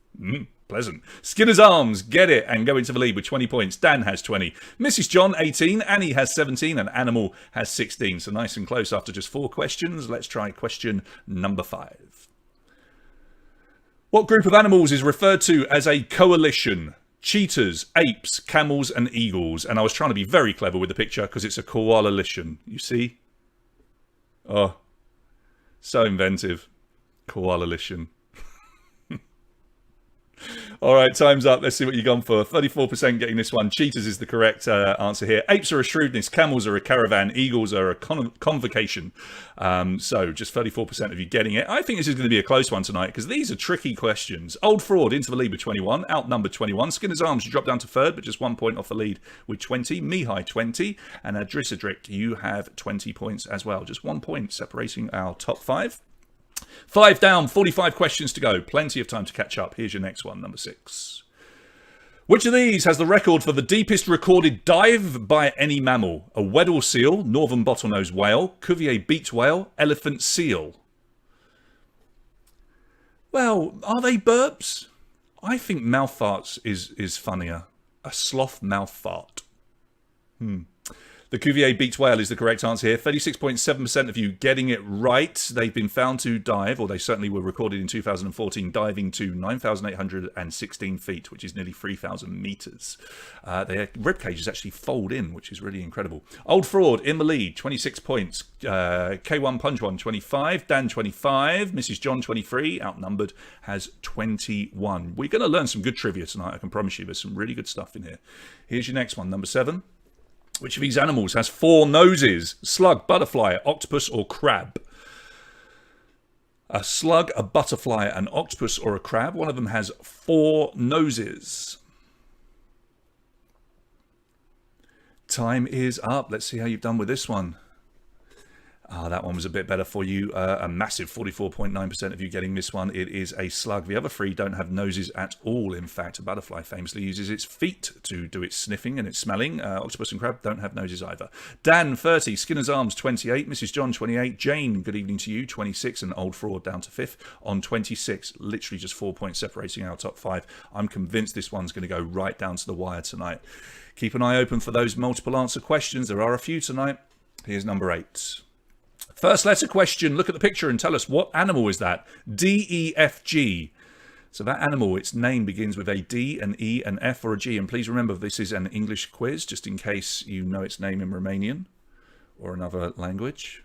Pleasant. Skinner's Arms, get it, and go into the lead with 20 points. Dan has 20. Mrs. John, 18. Annie has 17. And Animal has 16. So nice and close after just 4 questions. Let's try question number 5. What group of animals is referred to as a coalition? Cheetahs, apes, camels, and eagles. And I was trying to be very clever with the picture because it's a koala-lition. You see? Oh, so inventive. Koala-lition. All right, time's up. Let's see what you've gone for. 34% getting this one. Cheetahs is the correct answer here. Apes are a shrewdness. Camels are a caravan. Eagles are a convocation. So just 34% of you getting it. I think this is going to be a close one tonight because these are tricky questions. Old Fraud into the lead with 21. Outnumbered 21. Skinner's Arms, you drop down to 3rd, but just 1 point off the lead with 20. Mihai 20. And Adrisidric, you have 20 points as well. Just 1 point separating our top 5. 5 down, 45 questions to go. Plenty of time to catch up. Here's your next one, number 6. Which of these has the record for the deepest recorded dive by any mammal? A Weddell seal, northern bottlenose whale, Cuvier beaked whale, elephant seal. Well, are they burps? I think mouth farts is funnier. A sloth mouth fart. The Cuvier beaked whale is the correct answer here. 36.7% of you getting it right. They've been found to dive, or they certainly were recorded in 2014, diving to 9,816 feet, which is nearly 3,000 meters. Their rib cages actually fold in, which is really incredible. Old Fraud in the lead, 26 points. K1 Punch 1, 25. Dan, 25. Mrs. John, 23. Outnumbered has 21. We're going to learn some good trivia tonight, I can promise you. There's some really good stuff in here. Here's your next one, number 7. Which of these animals has 4 noses? Slug, butterfly, octopus, or crab? A slug, a butterfly, an octopus, or a crab. One of them has 4 noses. Time is up. Let's see how you've done with this one. That one was a bit better for you. A massive 44.9% of you getting this one. It is a slug. The other 3 don't have noses at all. In fact, a butterfly famously uses its feet to do its sniffing and its smelling. Octopus and crab don't have noses either. Dan, 30. Skinner's Arms, 28. Mrs. John, 28. Jane, good evening to you, 26. And Old Fraud down to 5th on 26. Literally just 4 points separating our top 5. I'm convinced this one's going to go right down to the wire tonight. Keep an eye open for those multiple answer questions. There are a few tonight. Here's number 8. First letter question, look at the picture and tell us what animal is that? D-E-F-G. So that animal, its name begins with a D, an E, an F, or a G. And please remember, this is an English quiz, just in case you know its name in Romanian or another language.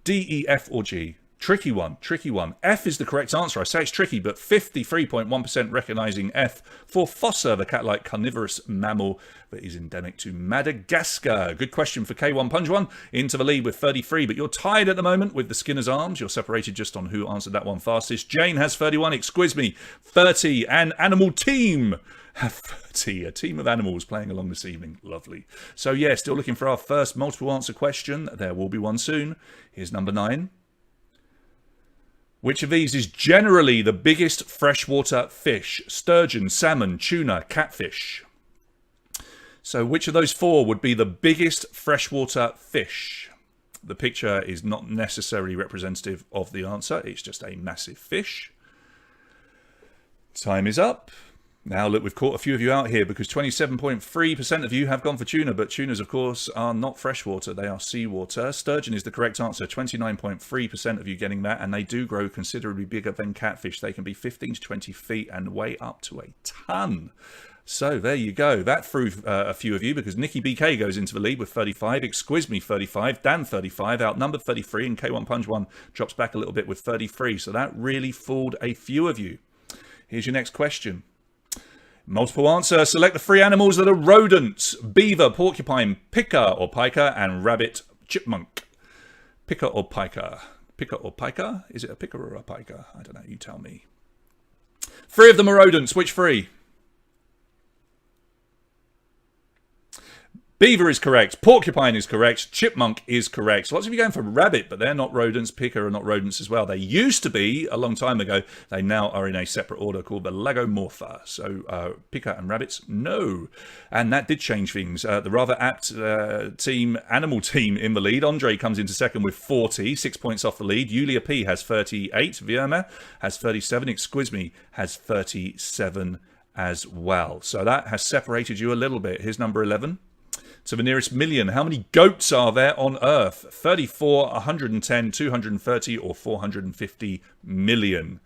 D, E, F, or G. Tricky one, tricky one. F is the correct answer. I say it's tricky, but 53.1% recognising F for fossa, the cat-like carnivorous mammal that is endemic to Madagascar. Good question for K1 Punch One. Into the lead with 33, but you're tied at the moment with the Skinner's Arms. You're separated just on who answered that one fastest. Jane has 31, Exquisme 30, and Animal Team have 30. A team of animals playing along this evening. Lovely. So yeah, still looking for our first multiple answer question. There will be one soon. Here's number 9. Which of these is generally the biggest freshwater fish? Sturgeon, salmon, tuna, catfish. So which of those 4 would be the biggest freshwater fish? The picture is not necessarily representative of the answer. It's just a massive fish. Time is up. Now, look, we've caught a few of you out here because 27.3% of you have gone for tuna, but tunas, of course, are not freshwater. They are seawater. Sturgeon is the correct answer. 29.3% of you getting that, and they do grow considerably bigger than catfish. They can be 15 to 20 feet and weigh up to a ton. So there you go. That threw a few of you because Nikki BK goes into the lead with 35, Exquisme 35, Dan 35, outnumbered 33, and K1 Punch One drops back a little bit with 33. So that really fooled a few of you. Here's your next question. Multiple answer. Select the 3 animals that are rodents. Beaver, porcupine, picker or piker, and rabbit, chipmunk. Picker or piker? Picker or piker? Is it a picker or a piker? I don't know. You tell me. 3 of them are rodents. Which 3? Beaver is correct. Porcupine is correct. Chipmunk is correct. Lots of you going for rabbit, but they're not rodents. Picker are not rodents as well. They used to be a long time ago. They now are in a separate order called the Lagomorpha. So picker and rabbits, no. And that did change things. The rather apt animal team in the lead. Andre comes into second with 40, 6 points off the lead. Yulia P has 38. Vierma has 37. Exquisme has 37 as well. So that has separated you a little bit. Here's number 11. To the nearest million. How many goats are there on Earth? 34, 110, 230, or 450 million?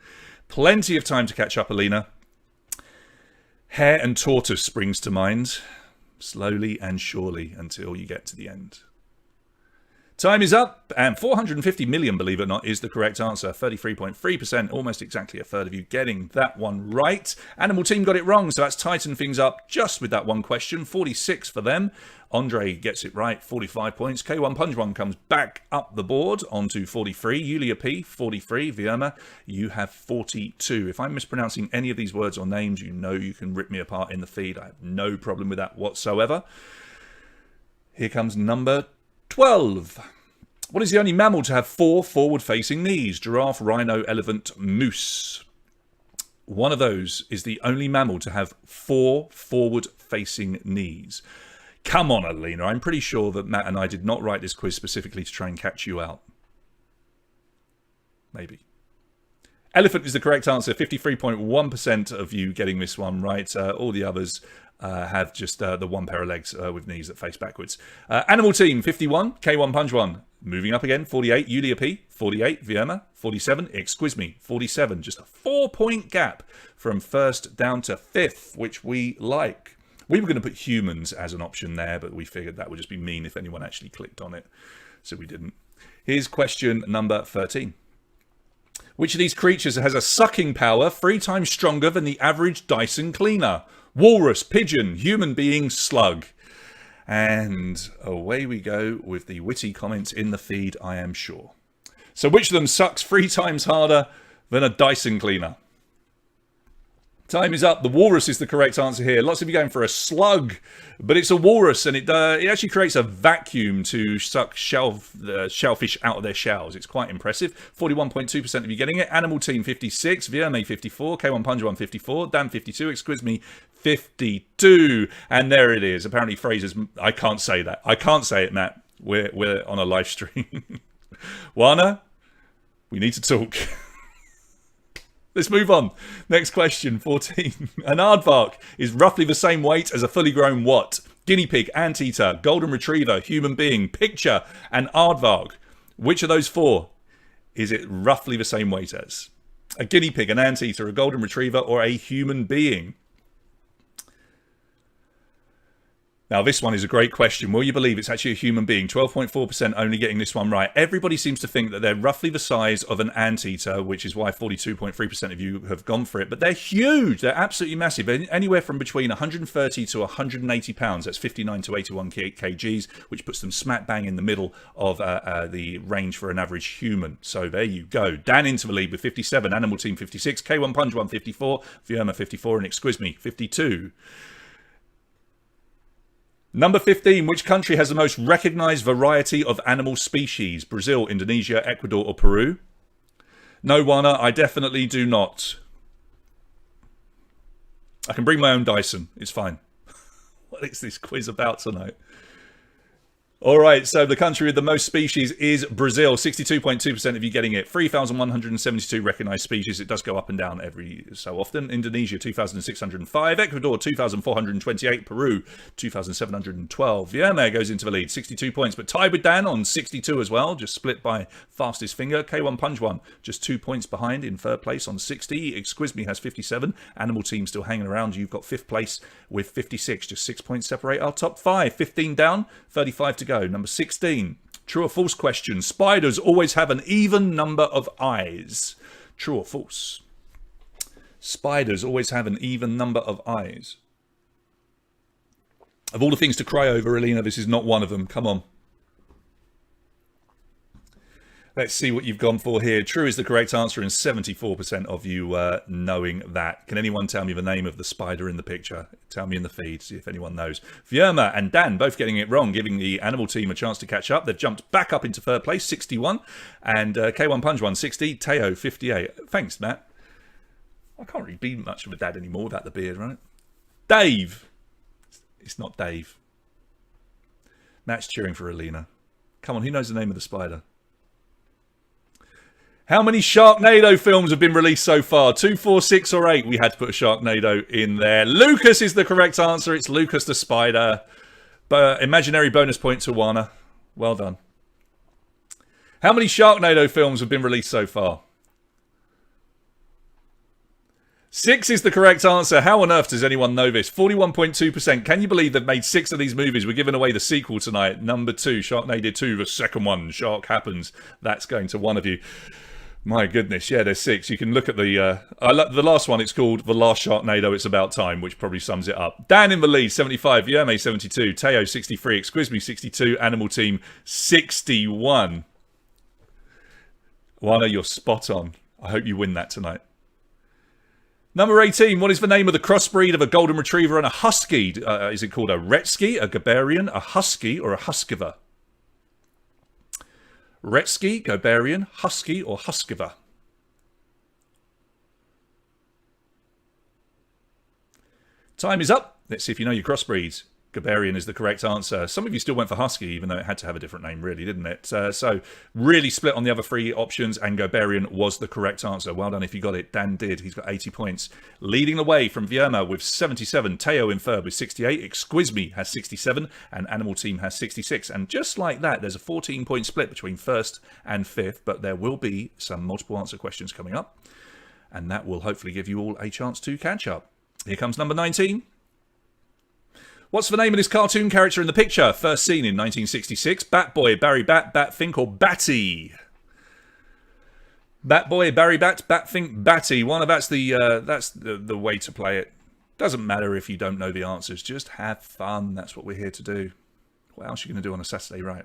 Plenty of time to catch up, Alina. Hare and tortoise springs to mind. Slowly and surely until you get to the end. Time is up, and 450 million, believe it or not, is the correct answer. 33.3%, almost exactly a third of you getting that one right. Animal Team got it wrong, so that's tightened things up just with that one question. 46 for them. Andre gets it right, 45 points. K1 Punch One comes back up the board onto 43. Yulia P, 43. Vierma, you have 42. If I'm mispronouncing any of these words or names, you know you can rip me apart in the feed. I have no problem with that whatsoever. Here comes number 12. What is the only mammal to have 4 forward-facing knees? Giraffe, rhino, elephant, moose. One of those is the only mammal to have 4 forward-facing knees. Come on, Alina. I'm pretty sure that Matt and I did not write this quiz specifically to try and catch you out. Maybe. Elephant is the correct answer. 53.1% of you getting this one right. All the others have just the one pair of legs with knees that face backwards. Animal Team, 51. K1 Punch One. Moving up again, 48. Yulia P, 48. Vierma, 47. Exquisme, 47. Just a 4-point gap from first down to 5th, which we like. We were going to put humans as an option there, but we figured that would just be mean if anyone actually clicked on it. So we didn't. Here's question number 13. Which of these creatures has a sucking power 3 times stronger than the average Dyson cleaner? Walrus, pigeon, human being, slug. And away we go with the witty comments in the feed, I am sure. So which of them sucks 3 times harder than a Dyson cleaner? Time is up. The walrus is the correct answer here. Lots of you going for a slug, but it's a walrus, and it actually creates a vacuum to suck shellfish out of their shells. It's quite impressive. 41.2% of you getting it. Animal Team 56, Vierma 54, K1 Punch One 54, Dan 52, Exquisme 52, and there it is. Apparently, phrases. I can't say that. I can't say it, Matt. We're on a live stream. Wana, we need to talk. Let's move on. Next question, 14. An aardvark is roughly the same weight as a fully grown what? Guinea pig, anteater, golden retriever, human being. Picture an aardvark. Which of those 4 is it roughly the same weight as? A guinea pig, an anteater, a golden retriever, or a human being? Now, this one is a great question. Will you believe it's actually a human being? 12.4% only getting this one right. Everybody seems to think that they're roughly the size of an anteater, which is why 42.3% of you have gone for it. But they're huge. They're absolutely massive. Anywhere from between 130 to 180 pounds. That's 59 to 81 kgs, which puts them smack bang in the middle of the range for an average human. So there you go. Dan into the lead with 57. Animal Team 56. K1 Punch 1 54. Vierma 54. And Exquisme 52. Number 15, which country has the most recognised variety of animal species? Brazil, Indonesia, Ecuador or Peru? No, Juana, I definitely do not. I can bring my own Dyson. It's fine. What is this quiz about tonight? All right, so the country with the most species is Brazil. 62.2% of you getting it. 3,172 recognised species. It does go up and down every so often. Indonesia, 2,605. Ecuador, 2,428. Peru, 2,712. Vierma goes into the lead, 62 points, but tied with Dan on 62 as well, just split by fastest finger. K1 Punch 1, just 2 points behind in third place on 60. Exquisme has 57. Animal Team still hanging around. You've got fifth place with 56. Just 6 points separate our top five. 15 down, 35 to go. Number 16. True or false question. Spiders always have an even number of eyes. True or false? Spiders always have an even number of eyes. Of all the things to cry over, Alina, this is not one of them. Come on. Let's see what you've gone for here. True is the correct answer, and 74% of you knowing that. Can anyone tell me the name of the spider in the picture? Tell me in the feed, see if anyone knows. Vierma and Dan both getting it wrong, giving the Animal Team a chance to catch up. They've jumped back up into third place, 61. And K1 Punch 160, Teo 58. Thanks, Matt. I can't really be much of a dad anymore without the beard, right? Dave. It's not Dave. Matt's cheering for Alina. Come on, who knows the name of the spider? How many Sharknado films have been released so far? 2, 4, 6 or 8? We had to put a Sharknado in there. Lucas is the correct answer. It's Lucas the Spider. But imaginary bonus point to Juana. Well done. How many Sharknado films have been released so far? 6 is the correct answer. How on earth does anyone know this? 41.2%. Can you believe they've made 6 of these movies? We're giving away the sequel tonight. Number 2, Sharknado 2, the second one, Shark Happens. That's going to one of you. My goodness, yeah, there's 6. You can look at the last one. It's called The Last Sharknado. It's About Time, which probably sums it up. Dan in the lead, 75. Vierma 72. Teo 63. Exquisme 62. Animal Team 61. Juana, you're spot on. I hope you win that tonight. Number 18. What is the name of the crossbreed of a golden retriever and a husky? Is it called a Retsky, a Gabarian, a husky, or a huskiver? Retsky, Gobarian, Husky, or Huskiver? Time is up. Let's see if you know your crossbreeds. Gabarian is the correct answer. Some of you still went for Husky, even though it had to have a different name, really, didn't it? So really split on the other 3 options, and Gobarian was the correct answer. Well done if you got it. Dan did. He's got 80 points. Leading the way from Vierma with 77. Teo in third with 68. Exquisme has 67. And Animal Team has 66. And just like that, there's a 14-point split between first and fifth, but there will be some multiple answer questions coming up. And that will hopefully give you all a chance to catch up. Here comes number 19. What's the name of this cartoon character in the picture? First seen in 1966. Batboy, Barry Bat, Batfink, or Batty? Batboy, Barry Bat, Batfink, Batty. That's the way to play it. Doesn't matter if you don't know the answers. Just have fun. That's what we're here to do. What else are you going to do on a Saturday, right?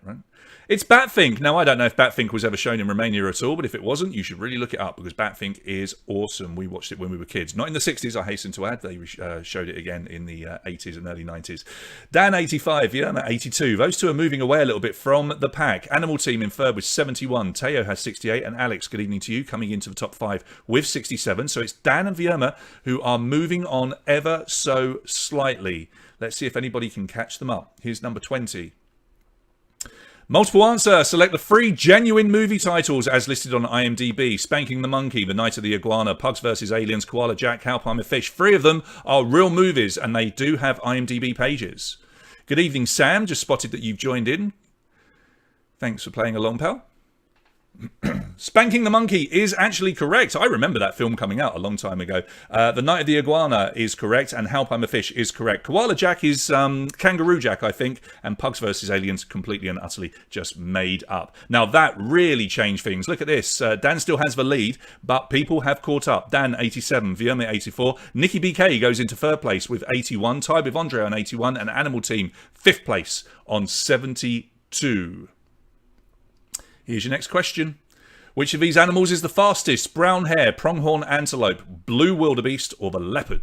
It's Batfink. Now, I don't know if Batfink was ever shown in Romania at all, but if it wasn't, you should really look it up, because Batfink is awesome. We watched it when we were kids. Not in the 60s, I hasten to add. They showed it again in the 80s and early 90s. Dan, 85. Vierma, 82. Those two are moving away a little bit from the pack. Animal Team in third with 71. Teo has 68. And Alex, good evening to you, coming into the top 5 with 67. So it's Dan and Vierma who are moving on ever so slightly. Let's see if anybody can catch them up. Here's number 20. Multiple answer. Select the 3 genuine movie titles as listed on IMDb. Spanking the Monkey, The Night of the Iguana, Pugs vs. Aliens, Koala Jack, How Palmer Fish. 3 of them are real movies, and they do have IMDb pages. Good evening, Sam. Just spotted that you've joined in. Thanks for playing along, pal. Spanking the Monkey is actually correct. I remember that film coming out a long time ago. The Night of the Iguana is correct, and How I'm a Fish is correct. Koala Jack is Kangaroo Jack, I think, and Pugs vs. Aliens completely and utterly just made up. Now, that really changed things. Look at this. Dan still has the lead, but people have caught up. Dan, 87, Vierme, 84. Nikki BK goes into third place with 81, tied with Andre on 81, and Animal Team, fifth place on 72. Here's your next question. Which of these animals is the fastest? Brown hare, pronghorn antelope, blue wildebeest, or the leopard?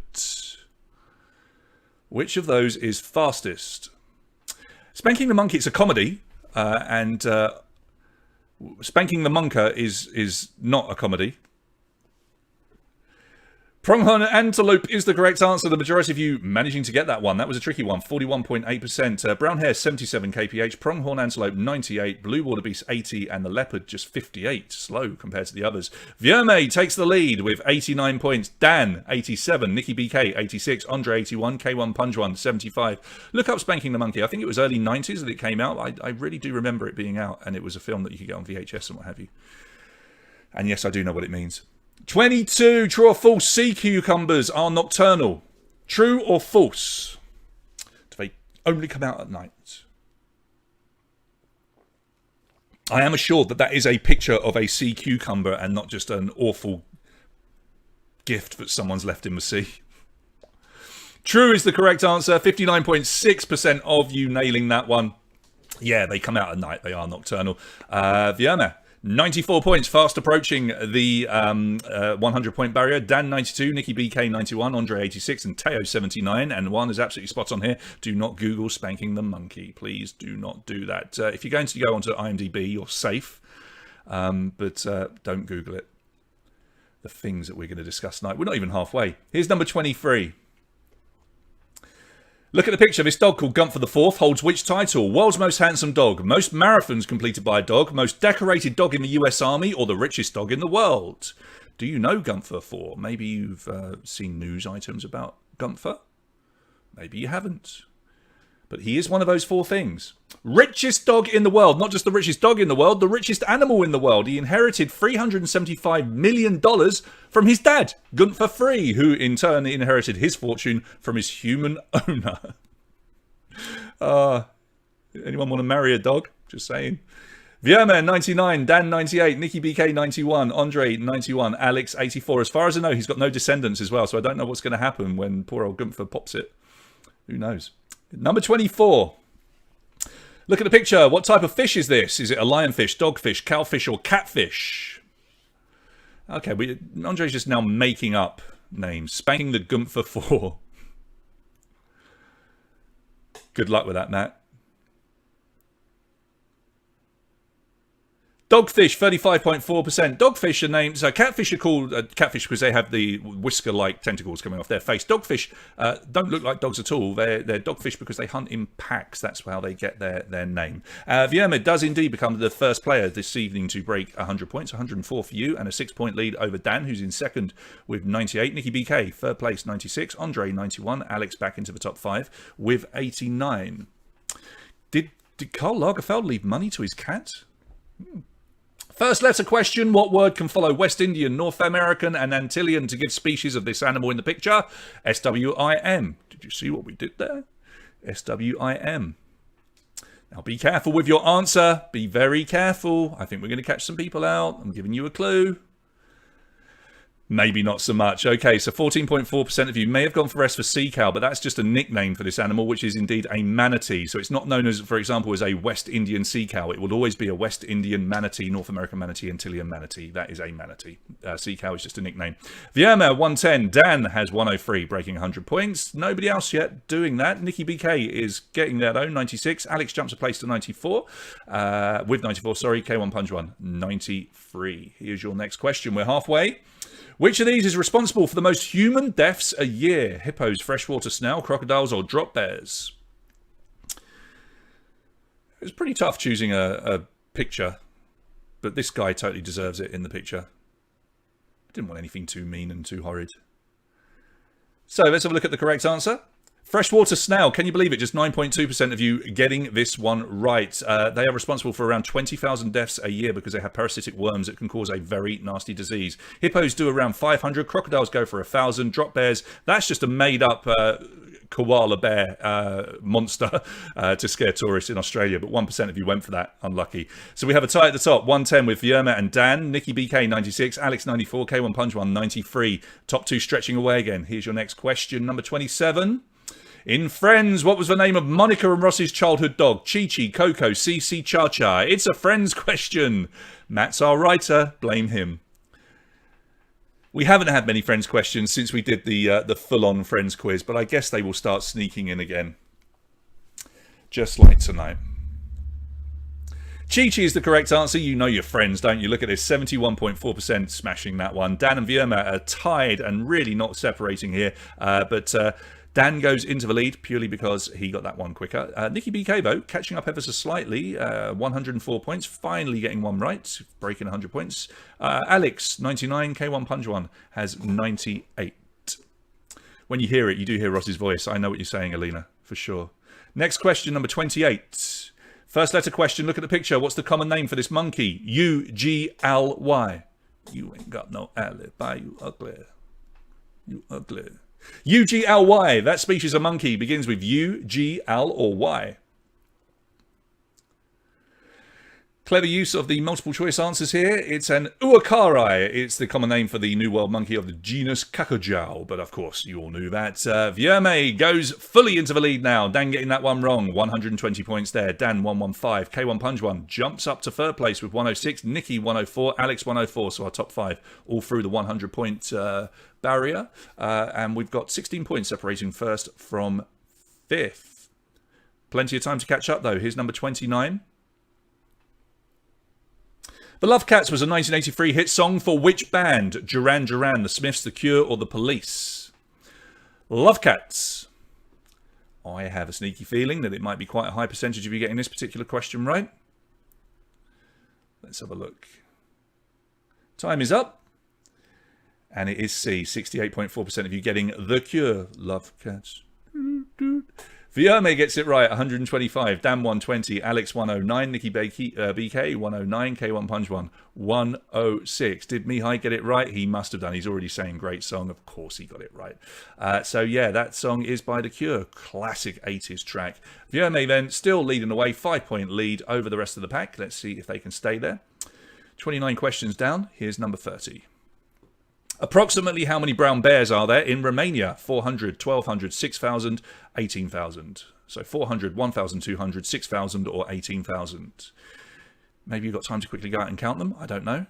Which of those is fastest? Spanking the Monkey, it's a comedy, and Spanking the Monker is not a comedy. Pronghorn antelope is the correct answer. The majority of you managing to get that one. That was a tricky one. 41.8%. Brown hare 77 kph. Pronghorn antelope 98. Blue wildebeest 80. And the leopard just 58. Slow compared to the others. Vierme takes the lead with 89 points. Dan 87. Nikki BK 86. Andre 81. K1 Punch 1 75. Look up Spanking the Monkey. I think it was early 90s that it came out. I really do remember it being out. And it was a film that you could get on VHS and what have you. And yes, I do know what it means. 22. True or false? Sea cucumbers are nocturnal. True or false? Do they only come out at night? I am assured that that is a picture of a sea cucumber and not just an awful gift that someone's left in the sea. True is the correct answer. 59.6% of you nailing that one. Yeah, they come out at night. They are nocturnal. Vierme. 94 points, fast approaching the 100-point barrier. Dan 92, Nikki BK 91, Andre 86, and Teo 79. And one is absolutely spot on here. Do not Google Spanking the Monkey. Please do not do that. If you're going to go onto IMDb, you're safe. But don't Google it. The things that we're going to discuss tonight. We're not even halfway. Here's number 23. Look at the picture. This dog called Gunther the Fourth holds which title? World's most handsome dog, most marathons completed by a dog, most decorated dog in the US Army, or the richest dog in the world? Do you know Gunther 4? Maybe you've seen news items about Gunther. Maybe you haven't. But he is one of those four things. Richest dog in the world. Not just the richest dog in the world, the richest animal in the world. He inherited $375 million from his dad, Gunther III, who in turn inherited his fortune from his human owner. Anyone want to marry a dog? Just saying. Vierme 99, Dan 98, Nikki BK 91, Andre 91, Alex 84. As far as I know, he's got no descendants as well, so I don't know what's going to happen when poor old Gunther pops it. Who knows? Number 24. Look at the picture. What type of fish is this? Is it a lionfish, dogfish, cowfish, or catfish? Okay, Andre's just now making up names. Spanking the Gunther 4. Good luck with that, Matt. Dogfish, 35.4%. Dogfish are named... So catfish are called catfish because they have the whisker-like tentacles coming off their face. Dogfish don't look like dogs at all. They're dogfish because they hunt in packs. That's how they get their name. Vierme does indeed become the first player this evening to break 100 points. 104 for you and a 6-point lead over Dan, who's in second with 98. Nikki BK, third place, 96. Andre, 91. Alex back into the top 5 with 89. Did Karl Lagerfeld leave money to his cat? First letter question. What word can follow West Indian, North American and Antillean to give species of this animal in the picture? S-W-I-M. Did you see what we did there? S-W-I-M. Now be careful with your answer. Be very careful. I think we're going to catch some people out. I'm giving you a clue. Maybe not so much. Okay, so 14.4% of you may have gone for S for sea cow, but that's just a nickname for this animal, which is indeed a manatee. So it's not known as, for example, as a West Indian sea cow. It will always be a West Indian manatee, North American manatee, Antillean manatee. That is a manatee. Sea cow is just a nickname. Vierme, 110. Dan has 103, breaking 100 points. Nobody else yet doing that. Nikki BK is getting there, though, 96. Alex jumps a place to 94. With 94, sorry. K1 Punch 1, 93. Here's your next question. We're halfway. Which of these is responsible for the most human deaths a year? Hippos, freshwater snail, crocodiles, or drop bears? It was pretty tough choosing a picture, but this guy totally deserves it in the picture. Didn't want anything too mean and too horrid. So let's have a look at the correct answer. Freshwater snail, can you believe it? Just 9.2% of you getting this one right. They are responsible for around 20,000 deaths a year because they have parasitic worms that can cause a very nasty disease. Hippos do around 500. Crocodiles go for 1,000. Drop bears, that's just a made-up koala bear monster to scare tourists in Australia, but 1% of you went for that. Unlucky. So we have a tie at the top, 110 with Vierma and Dan, Nikki BK 96, Alex 94, K1 Punch 1 93. Top two stretching away again. Here's your next question, number 27. In Friends, what was the name of Monica and Ross's childhood dog? Chi-Chi, Coco, Cece, Cha-Cha. It's a Friends question. Matt's our writer. Blame him. We haven't had many Friends questions since we did the full-on Friends quiz, but I guess they will start sneaking in again. Just like tonight. Chi-Chi is the correct answer. You know your Friends, don't you? Look at this, 71.4% smashing that one. Dan and Vierma are tied and really not separating here, but Dan goes into the lead purely because he got that one quicker. Nikki BK, though, catching up ever so slightly, 104 points, finally getting one right, breaking 100 points. Alex, 99, K1 Punch 1 has 98. When you hear it, you do hear Ross's voice. I know what you're saying, Alina, for sure. Next question, number 28. First letter question, look at the picture. What's the common name for this monkey? U-G-L-Y. You ain't got no alibi, you ugly. You ugly. U-G-L-Y, that species of monkey begins with U, G, L or Y. Clever use of the multiple choice answers here. It's an uakari. It's the common name for the New World monkey of the genus Kakujao, but of course you all knew that. Vierme goes fully into the lead now. Dan getting that one wrong, 120 points there. Dan 115, K1 Punch 1 jumps up to third place with 106, Nikki 104, Alex 104, so our top five all through the 100 point barrier. And we've got 16 points separating first from fifth. Plenty of time to catch up though. Here's number 29. The Love Cats was a 1983 hit song for which band? Duran Duran, The Smiths, The Cure, or The Police? Love Cats. I have a sneaky feeling that it might be quite a high percentage of you getting this particular question right. Let's have a look. Time is up. And it is C, 68.4% of you getting The Cure. Love Cats. Vierme gets it right, 125. Dan 120, Alex 109, Nikki BK 109, K1 Punch 1 106. Did Mihai get it right? He must have done. He's already saying great song. Of course he got it right. So yeah, that song is by The Cure. Classic 80s track. Vierme then still leading the way, 5-point lead over the rest of the pack. Let's see if they can stay there. 29 questions down. Here's number 30. Approximately how many brown bears are there in Romania? 400, 1,200, 6,000, 18,000. So 400, 1,200, 6,000 or 18,000. Maybe you've got time to quickly go out and count them. I don't know.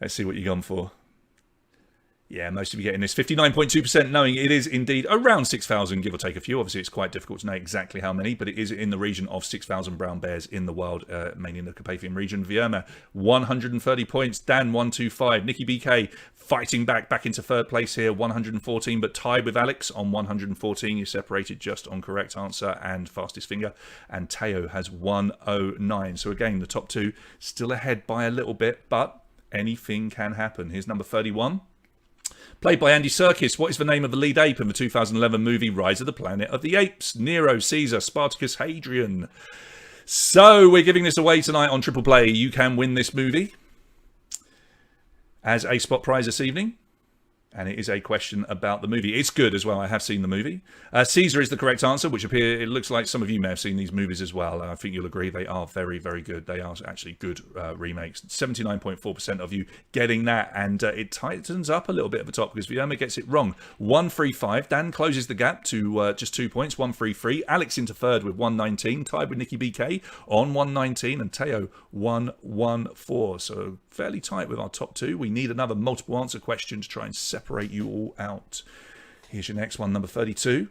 Let's see what you've gone for. Yeah, most of you getting this. 59.2% knowing it is indeed around 6,000, give or take a few. Obviously, it's quite difficult to know exactly how many, but it is in the region of 6,000 brown bears in the world, mainly in the Carpathian region. Vierma, 130 points. Dan, 125. Nikki BK fighting back into third place here, 114, but tied with Alex on 114. You're separated just on correct answer and fastest finger. And Teo has 109. So again, the top two still ahead by a little bit, but anything can happen. Here's number 31. Played by Andy Serkis, what is the name of the lead ape in the 2011 movie Rise of the Planet of the Apes? Nero, Caesar, Spartacus, Hadrian. So we're giving this away tonight on Triple Play. You can win this movie as a spot prize this evening. And it is a question about the movie. It's good as well. I have seen the movie. Caesar is the correct answer, which it looks like some of you may have seen these movies as well. I think you'll agree they are very, very good. They are actually good remakes. 79.4% of you getting that. And it tightens up a little bit at the top because Vierma gets it wrong. 135. Dan closes the gap to just 2 points. 133. Alex into third with 119. Tied with Nikki BK on 119. And Teo 114. So fairly tight with our top two. We need another multiple answer question to try and separate you all out. Here's your next one, number 32.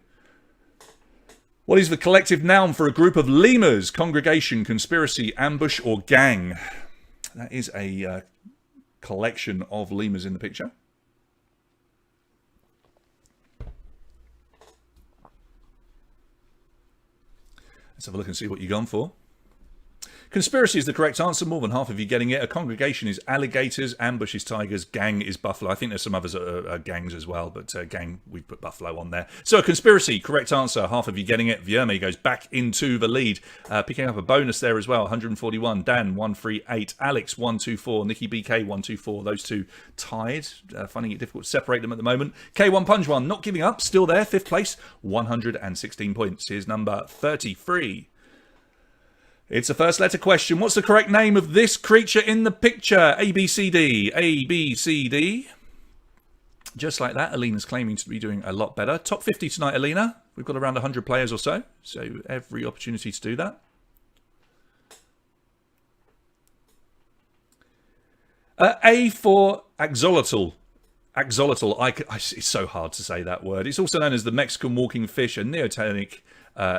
What is the collective noun for a group of lemurs? Congregation, conspiracy, ambush, or gang? That is a collection of lemurs in the picture. Let's have a look and see what you've gone for. Conspiracy is the correct answer. More than half of you getting it. A congregation is alligators, ambush is tigers, gang is buffalo. I think there's some others that are gangs as well, but gang, we put buffalo on there. So a conspiracy, correct answer. Half of you getting it. Vierme goes back into the lead, picking up a bonus there as well. 141. Dan 138. Alex 124. Nikki BK 124. Those two tied. Finding it difficult to separate them at the moment. K1 Punch One not giving up. Still there. 5th place. 116 points. Here's number 33. It's a first letter question. What's the correct name of this creature in the picture? A, B, C, D. A, B, C, D. Just like that, Alina's claiming to be doing a lot better. Top 50 tonight, Alina. We've got around 100 players or so every opportunity to do that. A for axolotl. Axolotl. It's so hard to say that word. It's also known as the Mexican walking fish, a neotenic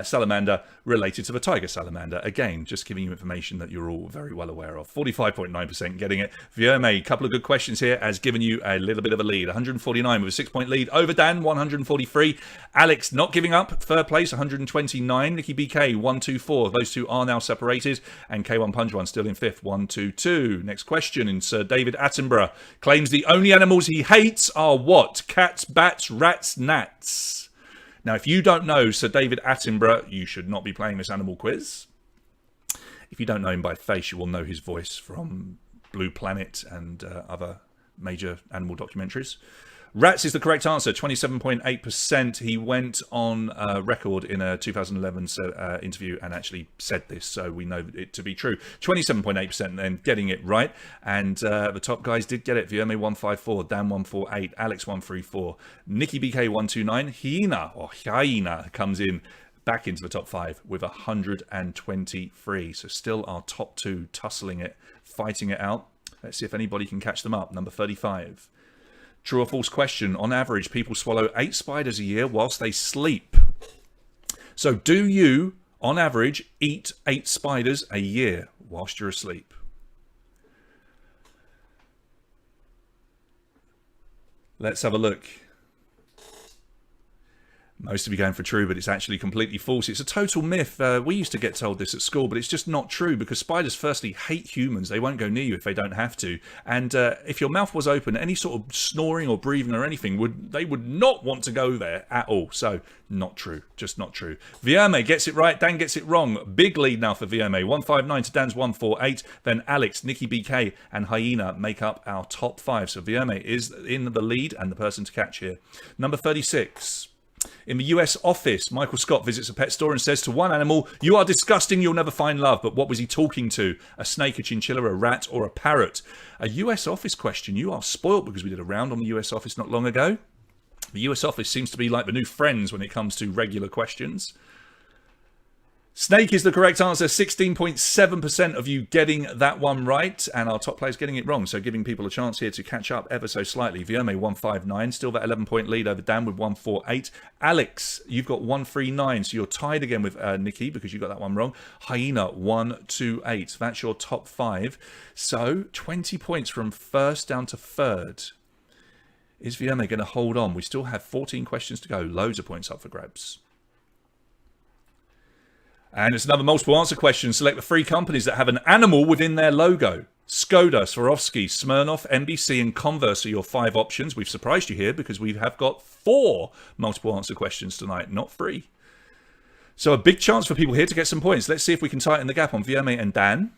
salamander related to the tiger salamander. Again, just giving you information that you're all very well aware of. 45.9% getting it. Vierme, a couple of good questions here, has given you a little bit of a lead. 149 with a 6-point lead over Dan, 143. Alex not giving up, 3rd place, 129. Nikki BK, 124. Those two are now separated. And K1 Punch One still in 5th, 122. Next question, and Sir David Attenborough claims the only animals he hates are what? Cats, bats, rats, gnats. Now, if you don't know Sir David Attenborough, you should not be playing this animal quiz. If you don't know him by face, you will know his voice from Blue Planet and other major animal documentaries. Rats is the correct answer, 27.8%. He went on record in a 2011 interview and actually said this, so we know it to be true. 27.8% then getting it right. And the top guys did get it. Vierme 154, Dan 148, Alex 134, Nikki BK 129, Hyena comes in back into the top 5 with 123. So still our top 2 tussling it, fighting it out. Let's see if anybody can catch them up. Number 35. True or false question. On average, people swallow 8 spiders a year whilst they sleep. So do you, on average, eat 8 spiders a year whilst you're asleep? Let's have a look. Most of you going for true, but it's actually completely false. It's a total myth. We used to get told this at school, but it's just not true because spiders firstly hate humans. They won't go near you if they don't have to. And if your mouth was open, any sort of snoring or breathing or anything, they would not want to go there at all. So not true. Just not true. Vierme gets it right. Dan gets it wrong. Big lead now for Vierme. 159 to Dan's 148. Then Alex, Nikki BK and Hyena make up our top 5. So Vierme is in the lead and the person to catch here. Number 36. In the US office, Michael Scott visits a pet store and says to one animal, "You are disgusting, you'll never find love." But what was he talking to? A snake, a chinchilla, a rat, or a parrot? A US office question. You are spoilt because we did a round on the US office not long ago. The US office seems to be like the new Friends when it comes to regular questions. Snake is the correct answer. 16.7% of you getting that one right. And our top player's getting it wrong. So giving people a chance here to catch up ever so slightly. Vierme 159. Still that 11-point lead over Dan with 148. Alex, you've got 139. So you're tied again with Nikki because you got that one wrong. Hyena 128. That's your top 5. So 20 points from 1st down to 3rd. Is Vierme going to hold on? We still have 14 questions to go. Loads of points up for grabs. And it's another multiple answer question. Select the 3 companies that have an animal within their logo. Skoda, Swarovski, Smirnoff, NBC and Converse are your 5 options. We've surprised you here because we have got 4 multiple answer questions tonight, not 3. So a big chance for people here to get some points. Let's see if we can tighten the gap on Vierme and Dan.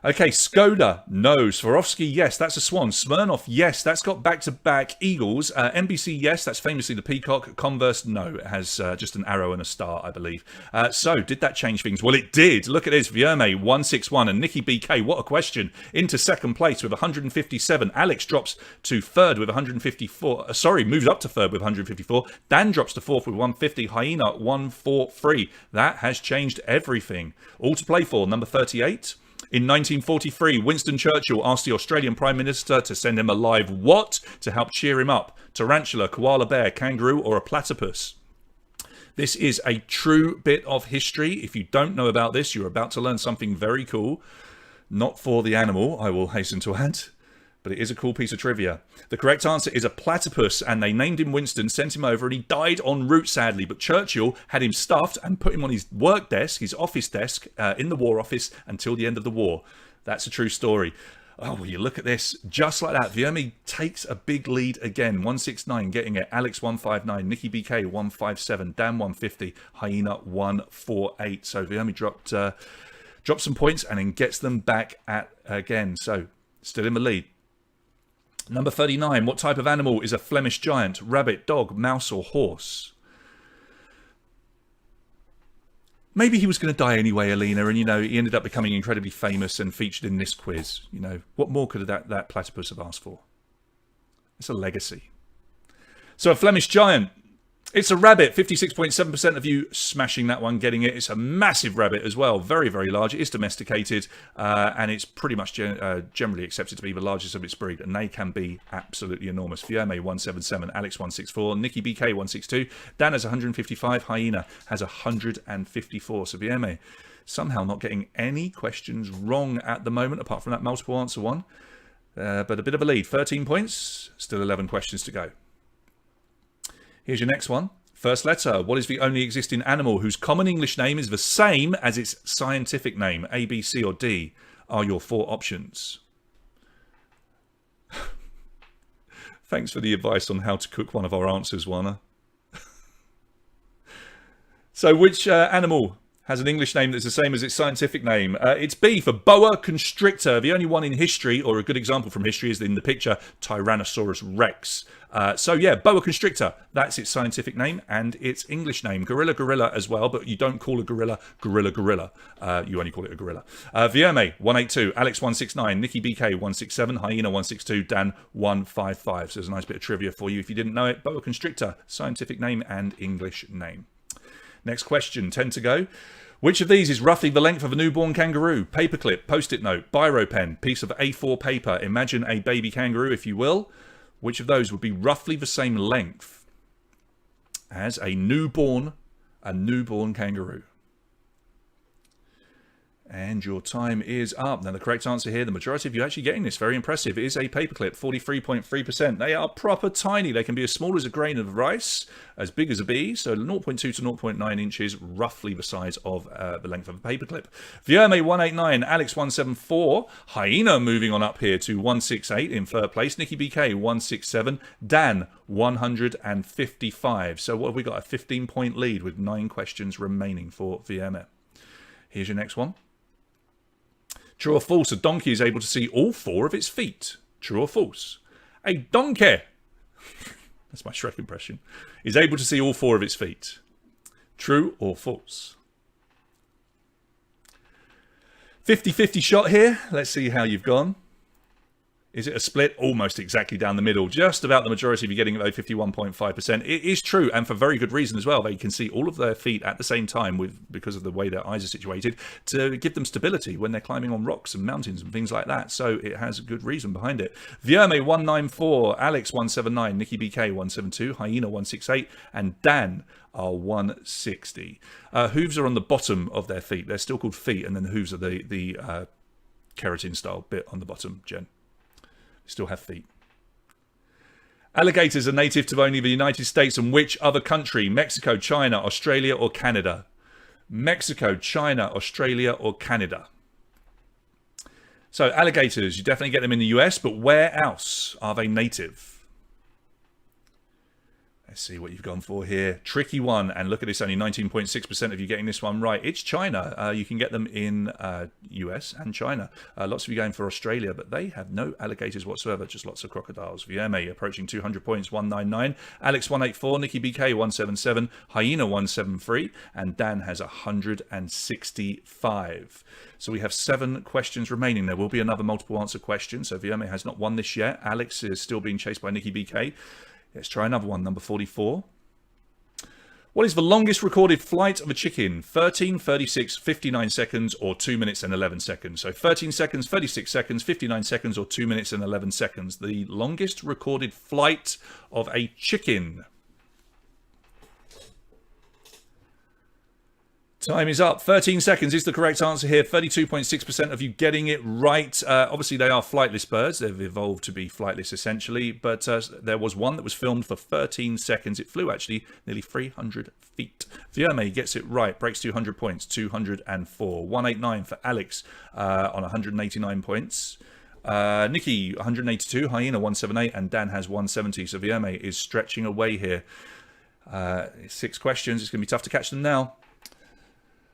Okay, Skoda, no. Swarovski, yes, that's a swan. Smirnoff, yes, that's got back-to-back eagles. NBC, yes, that's famously the peacock. Converse, no, it has just an arrow and a star, I believe. So, did that change things? Well, it did. Look at this, Vierme, 161, and Nikki BK, what a question, into 2nd place with 157. Alex drops to 3rd with 154. Moves up to 3rd with 154. Dan drops to 4th with 150. Hyena, 143. That has changed everything. All to play for, number 38. In 1943, Winston Churchill asked the Australian Prime Minister to send him a live what to help cheer him up? Tarantula, koala bear, kangaroo, or a platypus? This is a true bit of history. If you don't know about this, you're about to learn something very cool. Not for the animal, I will hasten to add. but it is a cool piece of trivia. The correct answer is a platypus, and they named him Winston, sent him over, and he died en route, sadly. But Churchill had him stuffed and put him on his work desk, his office desk, in the War Office until the end of the war. That's a true story. Oh, well, you look at this. Just like that, Vierme takes a big lead again. 169 getting it. Alex 159, Nikki BK 157, Dan 150, Hyena 148. So Vierme dropped some points and then gets them back at again. So still in the lead. Number 39. What type of animal is a Flemish giant? Rabbit, dog, mouse, or horse? Maybe he was going to die anyway, Alina, and, you know, he ended up becoming incredibly famous and featured in this quiz. You know, what more could that platypus have asked for? It's a legacy. So a Flemish giant. It's a rabbit. 56.7% of you smashing that one, getting it. It's a massive rabbit as well. Very, very large. It is domesticated, and it's pretty much generally accepted to be the largest of its breed, and they can be absolutely enormous. Vierme 177, Alex 164, Nikki BK 162, Dan has 155, Hyena has 154. So Vierme somehow not getting any questions wrong at the moment, apart from that multiple answer one. But a bit of a lead. 13 points, still 11 questions to go. Here's your next one. First letter. What is the only existing animal whose common English name is the same as its scientific name? A, B, C, or D are your 4 options. Thanks for the advice on how to cook one of our answers, Warner. So which animal has an English name that's the same as its scientific name? It's B for boa constrictor. The only one in history, or a good example from history, is in the picture Tyrannosaurus Rex. So yeah, boa constrictor, that's its scientific name and its English name. Gorilla as well, but you don't call a gorilla gorilla. You only call it a gorilla. Vierme 182, Alex 169, Nikki BK 167, Hyena 162, Dan 155. So there's a nice bit of trivia for you if you didn't know it. Boa constrictor, scientific name and English name. Next question, 10 to go. Which of these is roughly the length of a newborn kangaroo? Paperclip, post-it note, biro pen, piece of A4 paper. Imagine a baby kangaroo, if you will. Which of those would be roughly the same length as a newborn kangaroo? And your time is up. Now, the correct answer here, the majority of you actually getting this, very impressive, is a paperclip, 43.3%. They are proper tiny. They can be as small as a grain of rice, as big as a bee, so 0.2 to 0.9 inches, roughly the size of the length of a paperclip. Vierme 189, Alex 174, Hyena moving on up here to 168 in third place, Nikki BK 167, Dan 155. So what have we got? A 15-point lead with 9 questions remaining for Vierme. Here's your next one. True or false, a donkey is able to see all 4 of its feet. True or false? A donkey, that's my Shrek impression, is able to see all 4 of its feet. True or false? 50-50 shot here. Let's see how you've gone. Is it a split? Almost exactly down the middle. Just about the majority of you getting about 51.5%. It is true, and for very good reason as well. They can see all of their feet at the same time because of the way their eyes are situated to give them stability when they're climbing on rocks and mountains and things like that. So it has a good reason behind it. Vierme 194, Alex 179, Nikki BK 172, Hyena 168, and Dan are 160. Hooves are on the bottom of their feet. They're still called feet, and then the hooves are the keratin style bit on the bottom, Jen. Still have feet. Alligators are native to only the United States and which other country? Mexico, China, Australia, or Canada? Mexico, China, Australia, or Canada? So alligators, you definitely get them in the US, but where else are they native? Let's see what you've gone for here. Tricky one, and look at this, only 19.6% of you getting this one right. It's China. You can get them in US and China. Lots of you going for Australia, but they have no alligators whatsoever, just lots of crocodiles. Vierme approaching 200 points, 199. Alex 184, Nikki BK 177, Hyena 173, and Dan has 165. So we have 7 questions remaining. There will be another multiple answer question, so Vierme has not won this yet. Alex is still being chased by Nikki BK. Let's try another one, number 44. What is the longest recorded flight of a chicken? 13, 36, 59 seconds, or 2 minutes and 11 seconds? So 13 seconds, 36 seconds, 59 seconds, or 2 minutes and 11 seconds. The longest recorded flight of a chicken. Time is up. 13 seconds is the correct answer here. 32.6% of you getting it right. Obviously, they are flightless birds. They've evolved to be flightless, essentially. But there was one that was filmed for 13 seconds. It flew, actually, nearly 300 feet. Vierme gets it right. Breaks 200 points. 204. 189 for Alex on 189 points. Nikki, 182. Hyena, 178. And Dan has 170. So Vierme is stretching away here. 6 questions. It's going to be tough to catch them now.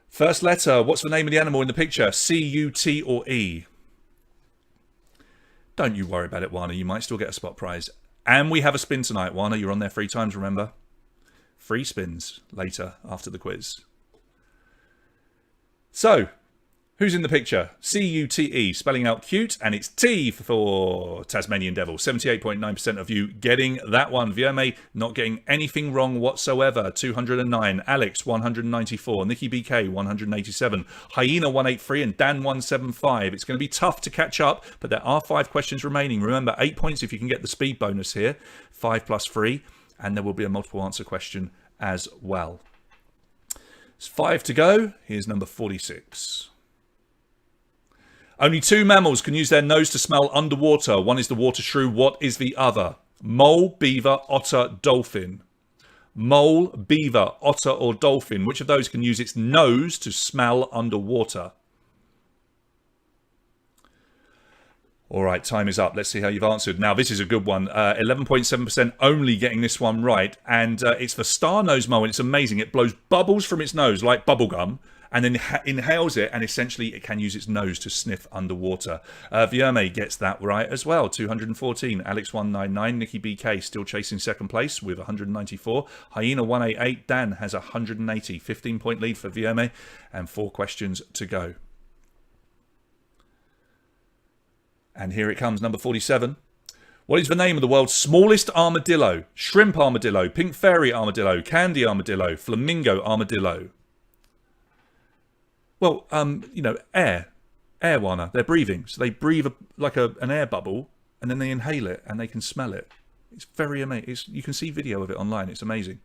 First letter, what's the name of the animal in the picture? C, U, T, or E? Don't you worry about it, Wana. You might still get a spot prize. And we have a spin tonight, Wana. You're on there 3 times, remember? Free spins later after the quiz. So, who's in the picture? C-U-T-E, spelling out cute, and it's T for Tasmanian Devil. 78.9% of you getting that one. Vierme not getting anything wrong whatsoever. 209. Alex, 194. Nikki BK, 187. Hyena, 183. And Dan, 175. It's going to be tough to catch up, but there are 5 questions remaining. Remember, 8 points if you can get the speed bonus here. 5 plus 3. And there will be a multiple answer question as well. It's 5 to go. Here's number 46. Only 2 mammals can use their nose to smell underwater. One is the water shrew. What is the other? Mole, beaver, otter, dolphin. Mole, beaver, otter, or dolphin. Which of those can use its nose to smell underwater? All right, time is up. Let's see how you've answered. Now, this is a good one. 11.7% only getting this one right. And it's the star-nosed mole, and it's amazing. It blows bubbles from its nose like bubblegum, and then inhales it, and essentially it can use its nose to sniff underwater. Vierme gets that right as well, 214. Alex, 199. Nikki BK still chasing second place with 194. Hyena, 188. Dan has 180. 15-point lead for Vierme, and 4 questions to go. And here it comes, number 47. What is the name of the world's smallest armadillo? Shrimp armadillo, pink fairy armadillo, candy armadillo, flamingo armadillo. Well, you know, air, Wana. They're breathing. So they breathe like an air bubble, and then they inhale it, and they can smell it. It's very amazing. You can see video of it online. It's amazing.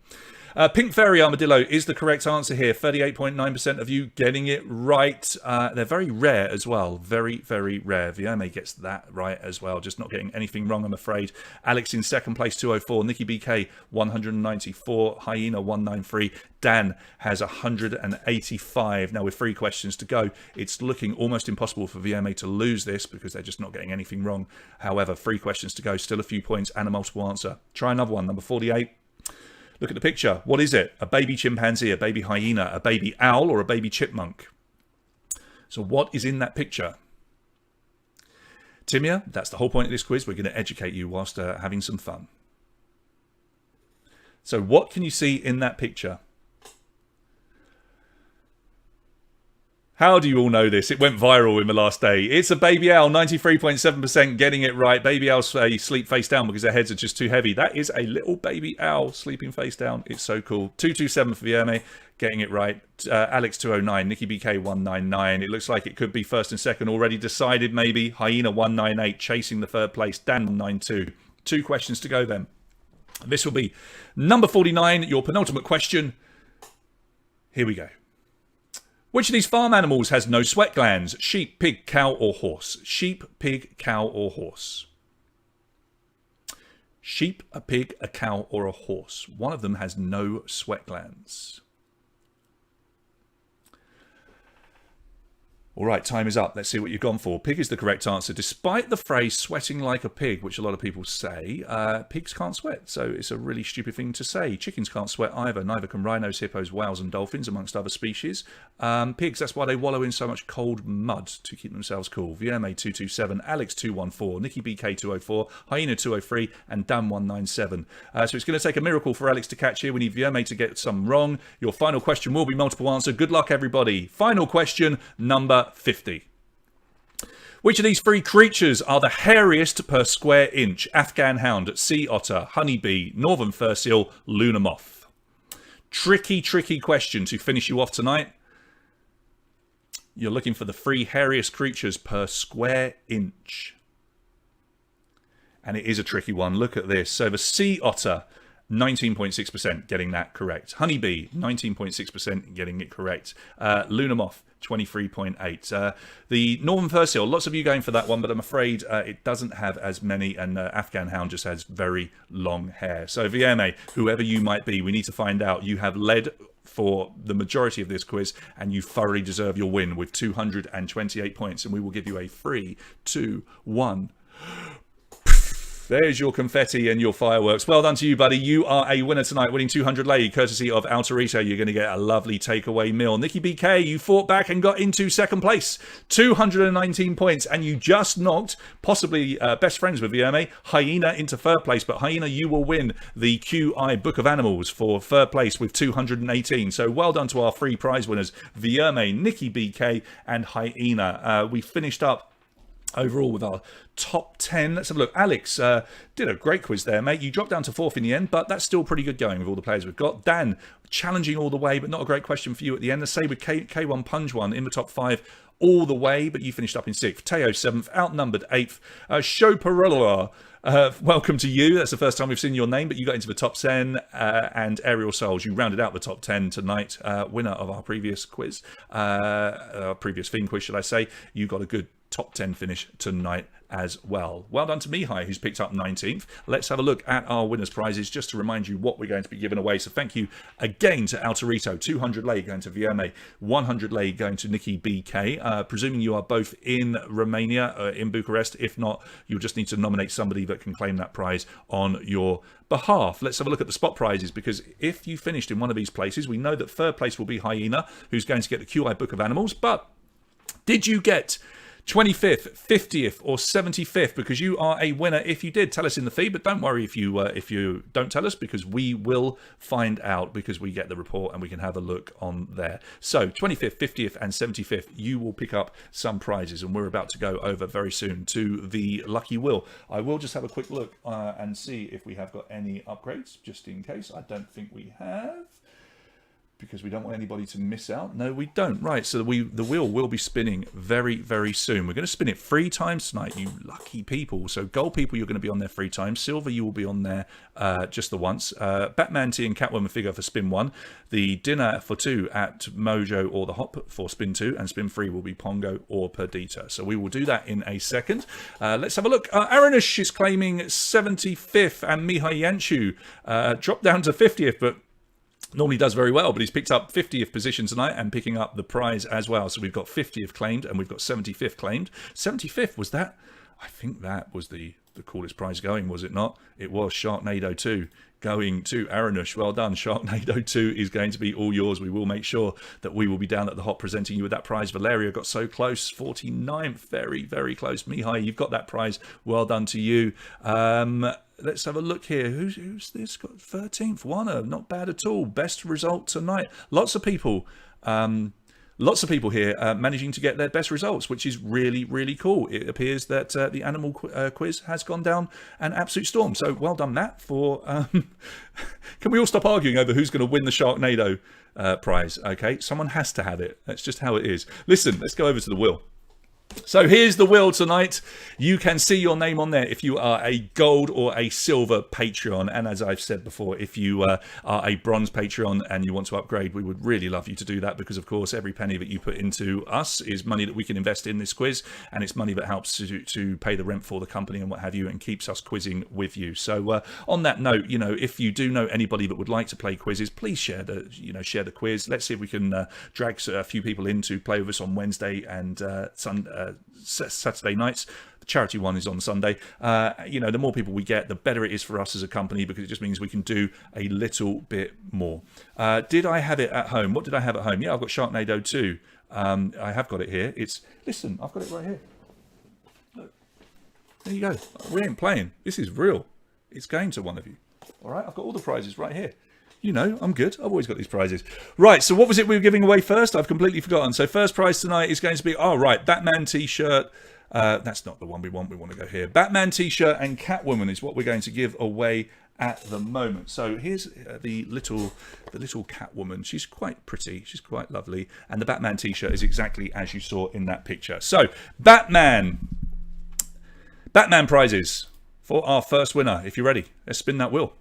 Pink fairy armadillo is the correct answer here. 38.9% of you getting it right. They're very rare as well. Very, very rare. Vierme gets that right as well. Just not getting anything wrong, I'm afraid. Alex in second place, 204. Nikki BK, 194. Hyena, 193. Dan has 185. Now, with 3 questions to go, it's looking almost impossible for Vierme to lose this because they're just not getting anything wrong. However, 3 questions to go, still a few points and a multiple answer. Try another one, number 48. Look at the picture. What is it? A baby chimpanzee, a baby hyena, a baby owl, or a baby chipmunk? So what is in that picture? Timia, that's the whole point of this quiz. We're going to educate you whilst having some fun. So what can you see in that picture? How do you all know this? It went viral in the last day. It's a baby owl, 93.7% getting it right. Baby owls sleep face down because their heads are just too heavy. That is a little baby owl sleeping face down. It's so cool. 227 for Vierme, getting it right. Alex, 209. Nikki BK, 199. It looks like it could be first and second already decided, maybe. Hyena, 198, chasing the third place. Dan, 192. 2 questions to go then. This will be number 49, your penultimate question. Here we go. Which of these farm animals has no sweat glands? Sheep, pig, cow, or horse? Sheep, pig, cow, or horse? Sheep, a pig, a cow, or a horse. One of them has no sweat glands. All right, time is up. Let's see what you've gone for. Pig is the correct answer. Despite the phrase sweating like a pig, which a lot of people say, pigs can't sweat. So it's a really stupid thing to say. Chickens can't sweat either. Neither can rhinos, hippos, whales, and dolphins, amongst other species. Pigs, that's why they wallow in so much cold mud to keep themselves cool. Vierme 227, Alex 214, Nikki BK 204, Hyena 203, and Dan 197. So it's going to take a miracle for Alex to catch here. We need Vierme to get some wrong. Your final question will be multiple answer. Good luck, everybody. Final question, number 50. Which of these 3 creatures are the hairiest per square inch? Afghan hound, sea otter, honeybee, northern fur seal, lunar moth. Tricky question to finish you off tonight. You're looking for the 3 hairiest creatures per square inch. And it is a tricky one. Look at this. So the sea otter, 19.6% getting that correct. Honeybee, 19.6% getting it correct. Lunamoth, 23.8. The Northern Fur Seal, lots of you going for that one, but I'm afraid it doesn't have as many, and Afghan Hound just has very long hair. So VMA, whoever you might be, we need to find out. You have led for the majority of this quiz, and you thoroughly deserve your win with 228 points, and we will give you a 3, 2, 1. There's your confetti and your fireworks. Well done to you, buddy. You are a winner tonight, winning 200 lei, courtesy of Altarito. You're going to get a lovely takeaway meal. Nikki BK, you fought back and got into second place. 219 points, and you just knocked, possibly best friends with VMA, Hyena into third place. But Hyena, you will win the QI Book of Animals for third place with 218. So well done to our free prize winners, VMA, Nikki BK, and Hyena. We finished up overall with our top 10. Let's have a look. Alex did a great quiz there, mate. You dropped down to 4th in the end, but that's still pretty good going with all the players we've got. Dan, challenging all the way, but not a great question for you at the end. Let's say with K1 Punch 1 in the top 5 all the way, but you finished up in 6th. Teo 7th, outnumbered 8th. Shoparella, welcome to you. That's the first time we've seen your name, but you got into the top 10. And Aerial Souls, you rounded out the top 10 tonight. Winner of our previous quiz, previous theme quiz, should I say. You got a good top 10 finish tonight as well. Well done to Mihai, who's picked up 19th. Let's have a look at our winners' prizes just to remind you what we're going to be giving away. So thank you again to Altarito. 200 lei going to VMA, 100 lei going to Nikki BK. Presuming you are both in Romania, in Bucharest. If not, you'll just need to nominate somebody that can claim that prize on your behalf. Let's have a look at the spot prizes, because if you finished in one of these places, we know that third place will be Hyena, who's going to get the QI Book of Animals. But did you get 25th, 50th, or 75th? Because you are a winner if you did. Tell us in the feed, but don't worry if you don't tell us, because we will find out, because we get the report and we can have a look on there. So 25th, 50th, and 75th, you will pick up some prizes, and we're about to go over very soon to the Lucky Wheel. I will just have a quick look and see if we have got any upgrades, just in case. I don't think we have, because we don't want anybody to miss out. No, we don't. Right, so the wheel will be spinning very, very soon. We're going to spin it 3 times tonight, you lucky people. So gold people, you're going to be on there 3 times. Silver, you will be on there just the once. Batman T and Catwoman figure for spin 1. The dinner for 2 at Mojo or the Hop for spin 2. And spin 3 will be Pongo or Perdita. So we will do that in a second. Let's have a look. Aranush is claiming 75th, and Mihai Yanchu dropped down to 50th, but normally does very well, but he's picked up 50th position tonight and picking up the prize as well. So we've got 50th claimed, and we've got 75th claimed. 75th, was that? I think that was the coolest prize going, was it not? It was Sharknado 2 going to Aranush. Well done. Sharknado 2 is going to be all yours. We will make sure that we will be down at the Hop presenting you with that prize. Valeria got so close, 49th, very, very close. Mihai, you've got that prize. Well done to you. Let's have a look here. Who's this? Got 13th. Warner, not bad at all. Best result tonight. Lots of people here managing to get their best results, which is really, really cool. It appears that the animal quiz has gone down an absolute storm. So well done, Matt. For can we all stop arguing over who's going to win the Sharknado prize? Okay, someone has to have it. That's just how it is. Listen, let's go over to the wheel. So here's the wheel tonight. You can see your name on there if you are a gold or a silver Patreon. And as I've said before, if you are a bronze Patreon and you want to upgrade, we would really love you to do that, because of course every penny that you put into us is money that we can invest in this quiz, and it's money that helps to pay the rent for the company and what have you, and keeps us quizzing with you. So on that note, you know, if you do know anybody that would like to play quizzes, please share the quiz. Let's see if we can drag a few people in to play with us on Wednesday and Saturday nights. The charity one is on Sunday. The more people we get, the better it is for us as a company, because it just means we can do a little bit more. Did I have it at home? What did I have at home? Yeah, I've got Sharknado 2. I have got it here. Listen, I've got it right here. Look, there you go. We ain't playing. This is real. It's going to one of you. All right, I've got all the prizes right here. You know, I'm good. I've always got these prizes. Right, so what was it we were giving away first? I've completely forgotten. So first prize tonight is going to be, Batman T-shirt. That's not the one we want. We want to go here. Batman T-shirt and Catwoman is what we're going to give away at the moment. So here's the little Catwoman. She's quite pretty. She's quite lovely. And the Batman T-shirt is exactly as you saw in that picture. So Batman prizes for our first winner. If you're ready, let's spin that wheel.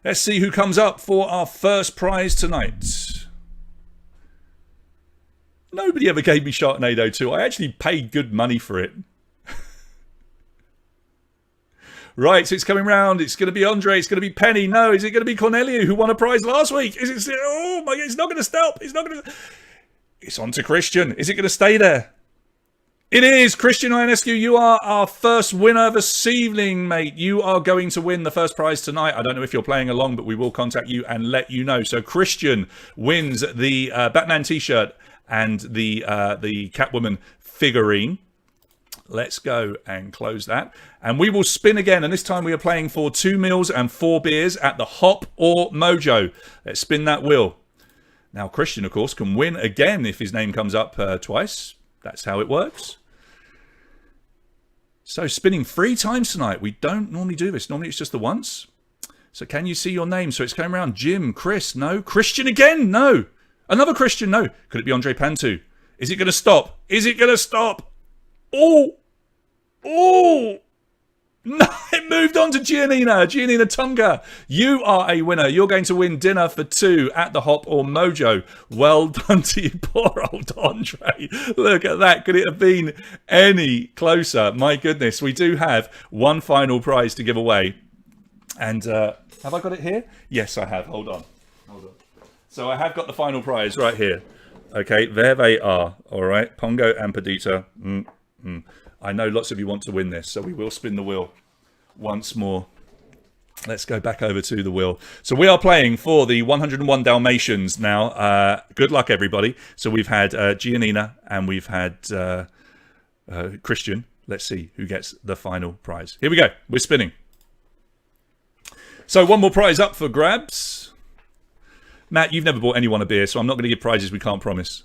Let's see who comes up for our first prize tonight. Nobody ever gave me Sharknado 2. I actually paid good money for it. Right, so it's coming round. It's going to be Andre. It's going to be Penny. No, is it going to be Corneliu, who won a prize last week? Is it? Oh my God! It's not going to stop. It's not going to. It's on to Christian. Is it going to stay there? It is. Christian Ionescu, you are our first winner this evening, mate. You are going to win the first prize tonight. I don't know if you're playing along, but we will contact you and let you know. So Christian wins the Batman T-shirt and the Catwoman figurine. Let's go and close that. And we will spin again. And this time we are playing for 2 meals and 4 beers at the Hop or Mojo. Let's spin that wheel. Now, Christian, of course, can win again if his name comes up twice. That's how it works. So spinning 3 times tonight. We don't normally do this. Normally it's just the once. So can you see your name? So it's going around. Jim, Chris, no. Christian again, no. Another Christian, no. Could it be Andre Pantu? Is it going to stop? Is it going to stop? Oh! Oh! No, it moved on to Giannina Tunga. You are a winner. You're going to win dinner for 2 at the Hop or Mojo. Well done to you, poor old Andre. Look at that. Could it have been any closer? My goodness. We do have one final prize to give away. And have I got it here? Yes, I have. Hold on. So I have got the final prize right here. Okay, there they are. All right, Pongo and Perdita. I know lots of you want to win this, so we will spin the wheel once more. Let's go back over to the wheel. So we are playing for the 101 Dalmatians now. Good luck, everybody. So we've had Giannina and we've had Christian. Let's see who gets the final prize. Here we go. We're spinning. So one more prize up for grabs. Matt, you've never bought anyone a beer, so I'm not going to give prizes we can't promise.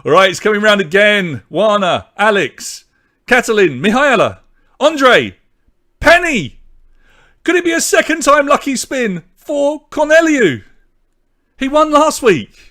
All right, it's coming round again. Juana, Alex, Catalin, Mihaela, Andre, Penny. Could it be a second time lucky spin for Corneliu? He won last week.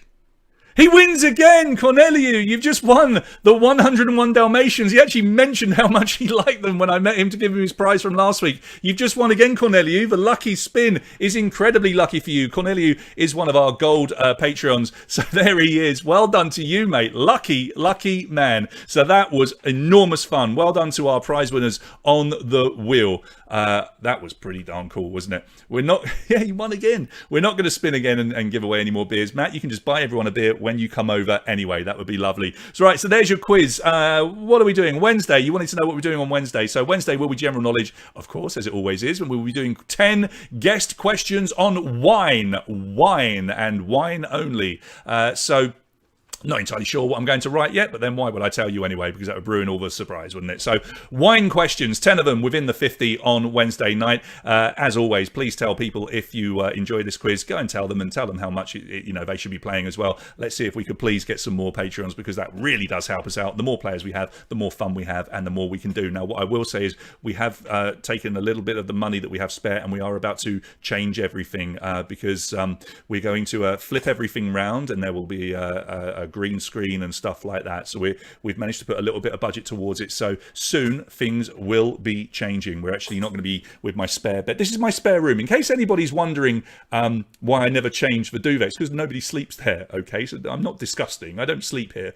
He wins again, Corneliu. You've just won the 101 Dalmatians. He actually mentioned how much he liked them when I met him to give him his prize from last week. You've just won again, Corneliu. The lucky spin is incredibly lucky for you. Corneliu is one of our gold Patreons. So there he is. Well done to you, mate. Lucky, lucky man. So that was enormous fun. Well done to our prize winners on the wheel. That was pretty darn cool, wasn't it? We're not... Yeah, you won again. We're not going to spin again and give away any more beers. Matt, you can just buy everyone a beer when you come over anyway. That would be lovely. So right, so there's your quiz. What are we doing? Wednesday. You wanted to know what we're doing on Wednesday. So Wednesday will be general knowledge, of course, as it always is. And we'll be doing 10 guest questions on wine. Wine and wine only. So... Not entirely sure what I'm going to write yet, but then why would I tell you anyway? Because that would ruin all the surprise, wouldn't it? So, wine questions, 10 of them within the 50 on Wednesday night. As always, please tell people if you enjoy this quiz. Go and tell them how much they should be playing as well. Let's see if we could please get some more Patreons, because that really does help us out. The more players we have, the more fun we have, and the more we can do. Now, what I will say is we have taken a little bit of the money that we have spare, and we are about to change everything because we're going to flip everything round, and there will be a green screen and stuff like that. So we've managed to put a little bit of budget towards it. So soon things will be changing. We're actually not going to be with my spare bed. This is my spare room. In case anybody's wondering why I never change the duvets, because nobody sleeps there. Okay, so I'm not disgusting. I don't sleep here.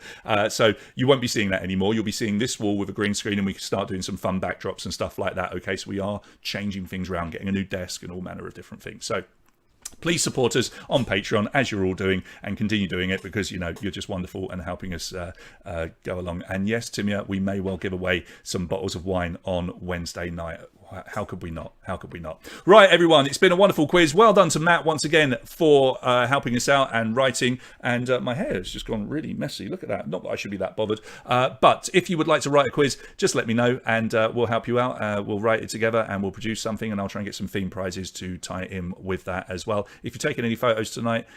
So you won't be seeing that anymore. You'll be seeing this wall with a green screen, and we can start doing some fun backdrops and stuff like that. Okay, so we are changing things around, getting a new desk and all manner of different things. So please support us on Patreon, as you're all doing, and continue doing it, because you're just wonderful and helping us go along. And yes, Timia, we may well give away some bottles of wine on Wednesday night. How could we not? How could we not? Right, everyone, it's been a wonderful quiz. Well done to Matt once again for helping us out and writing. And my hair has just gone really messy. Look at that. Not that I should be that bothered. But if you would like to write a quiz, just let me know, and we'll help you out. We'll write it together and we'll produce something, and I'll try and get some theme prizes to tie in with that as well. If you're taking any photos tonight,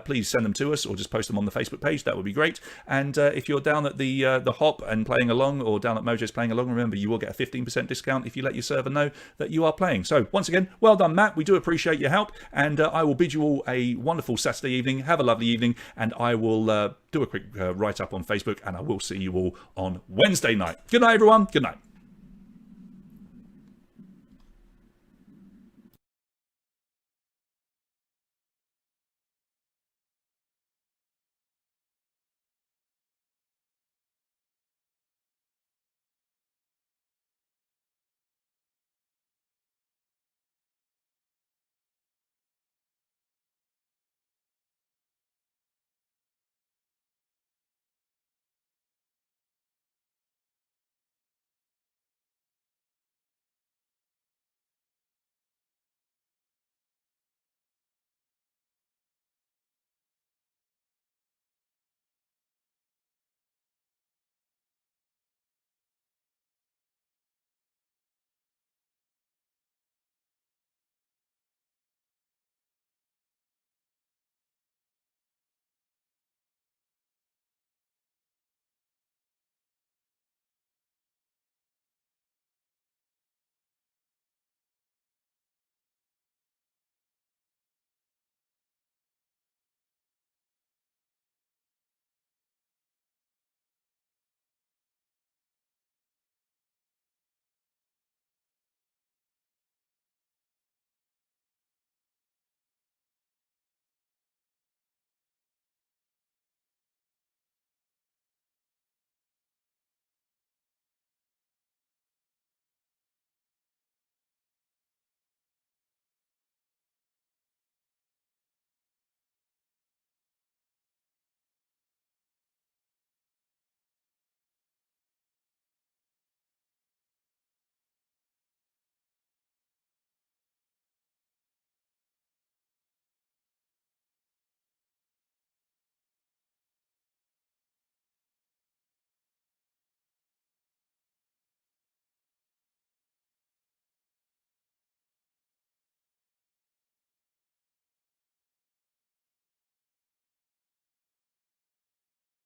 please send them to us, or just post them on the Facebook page. That would be great. And if you're down at the Hop and playing along, or down at Mojo's playing along, remember, you will get a 15% discount if you let your server know that you are playing. So once again, well done, Matt. We do appreciate your help, and I will bid you all a wonderful Saturday evening. Have a lovely evening, and I will do a quick write-up on Facebook, and I will see you all on Wednesday night. Good night, everyone. Good night.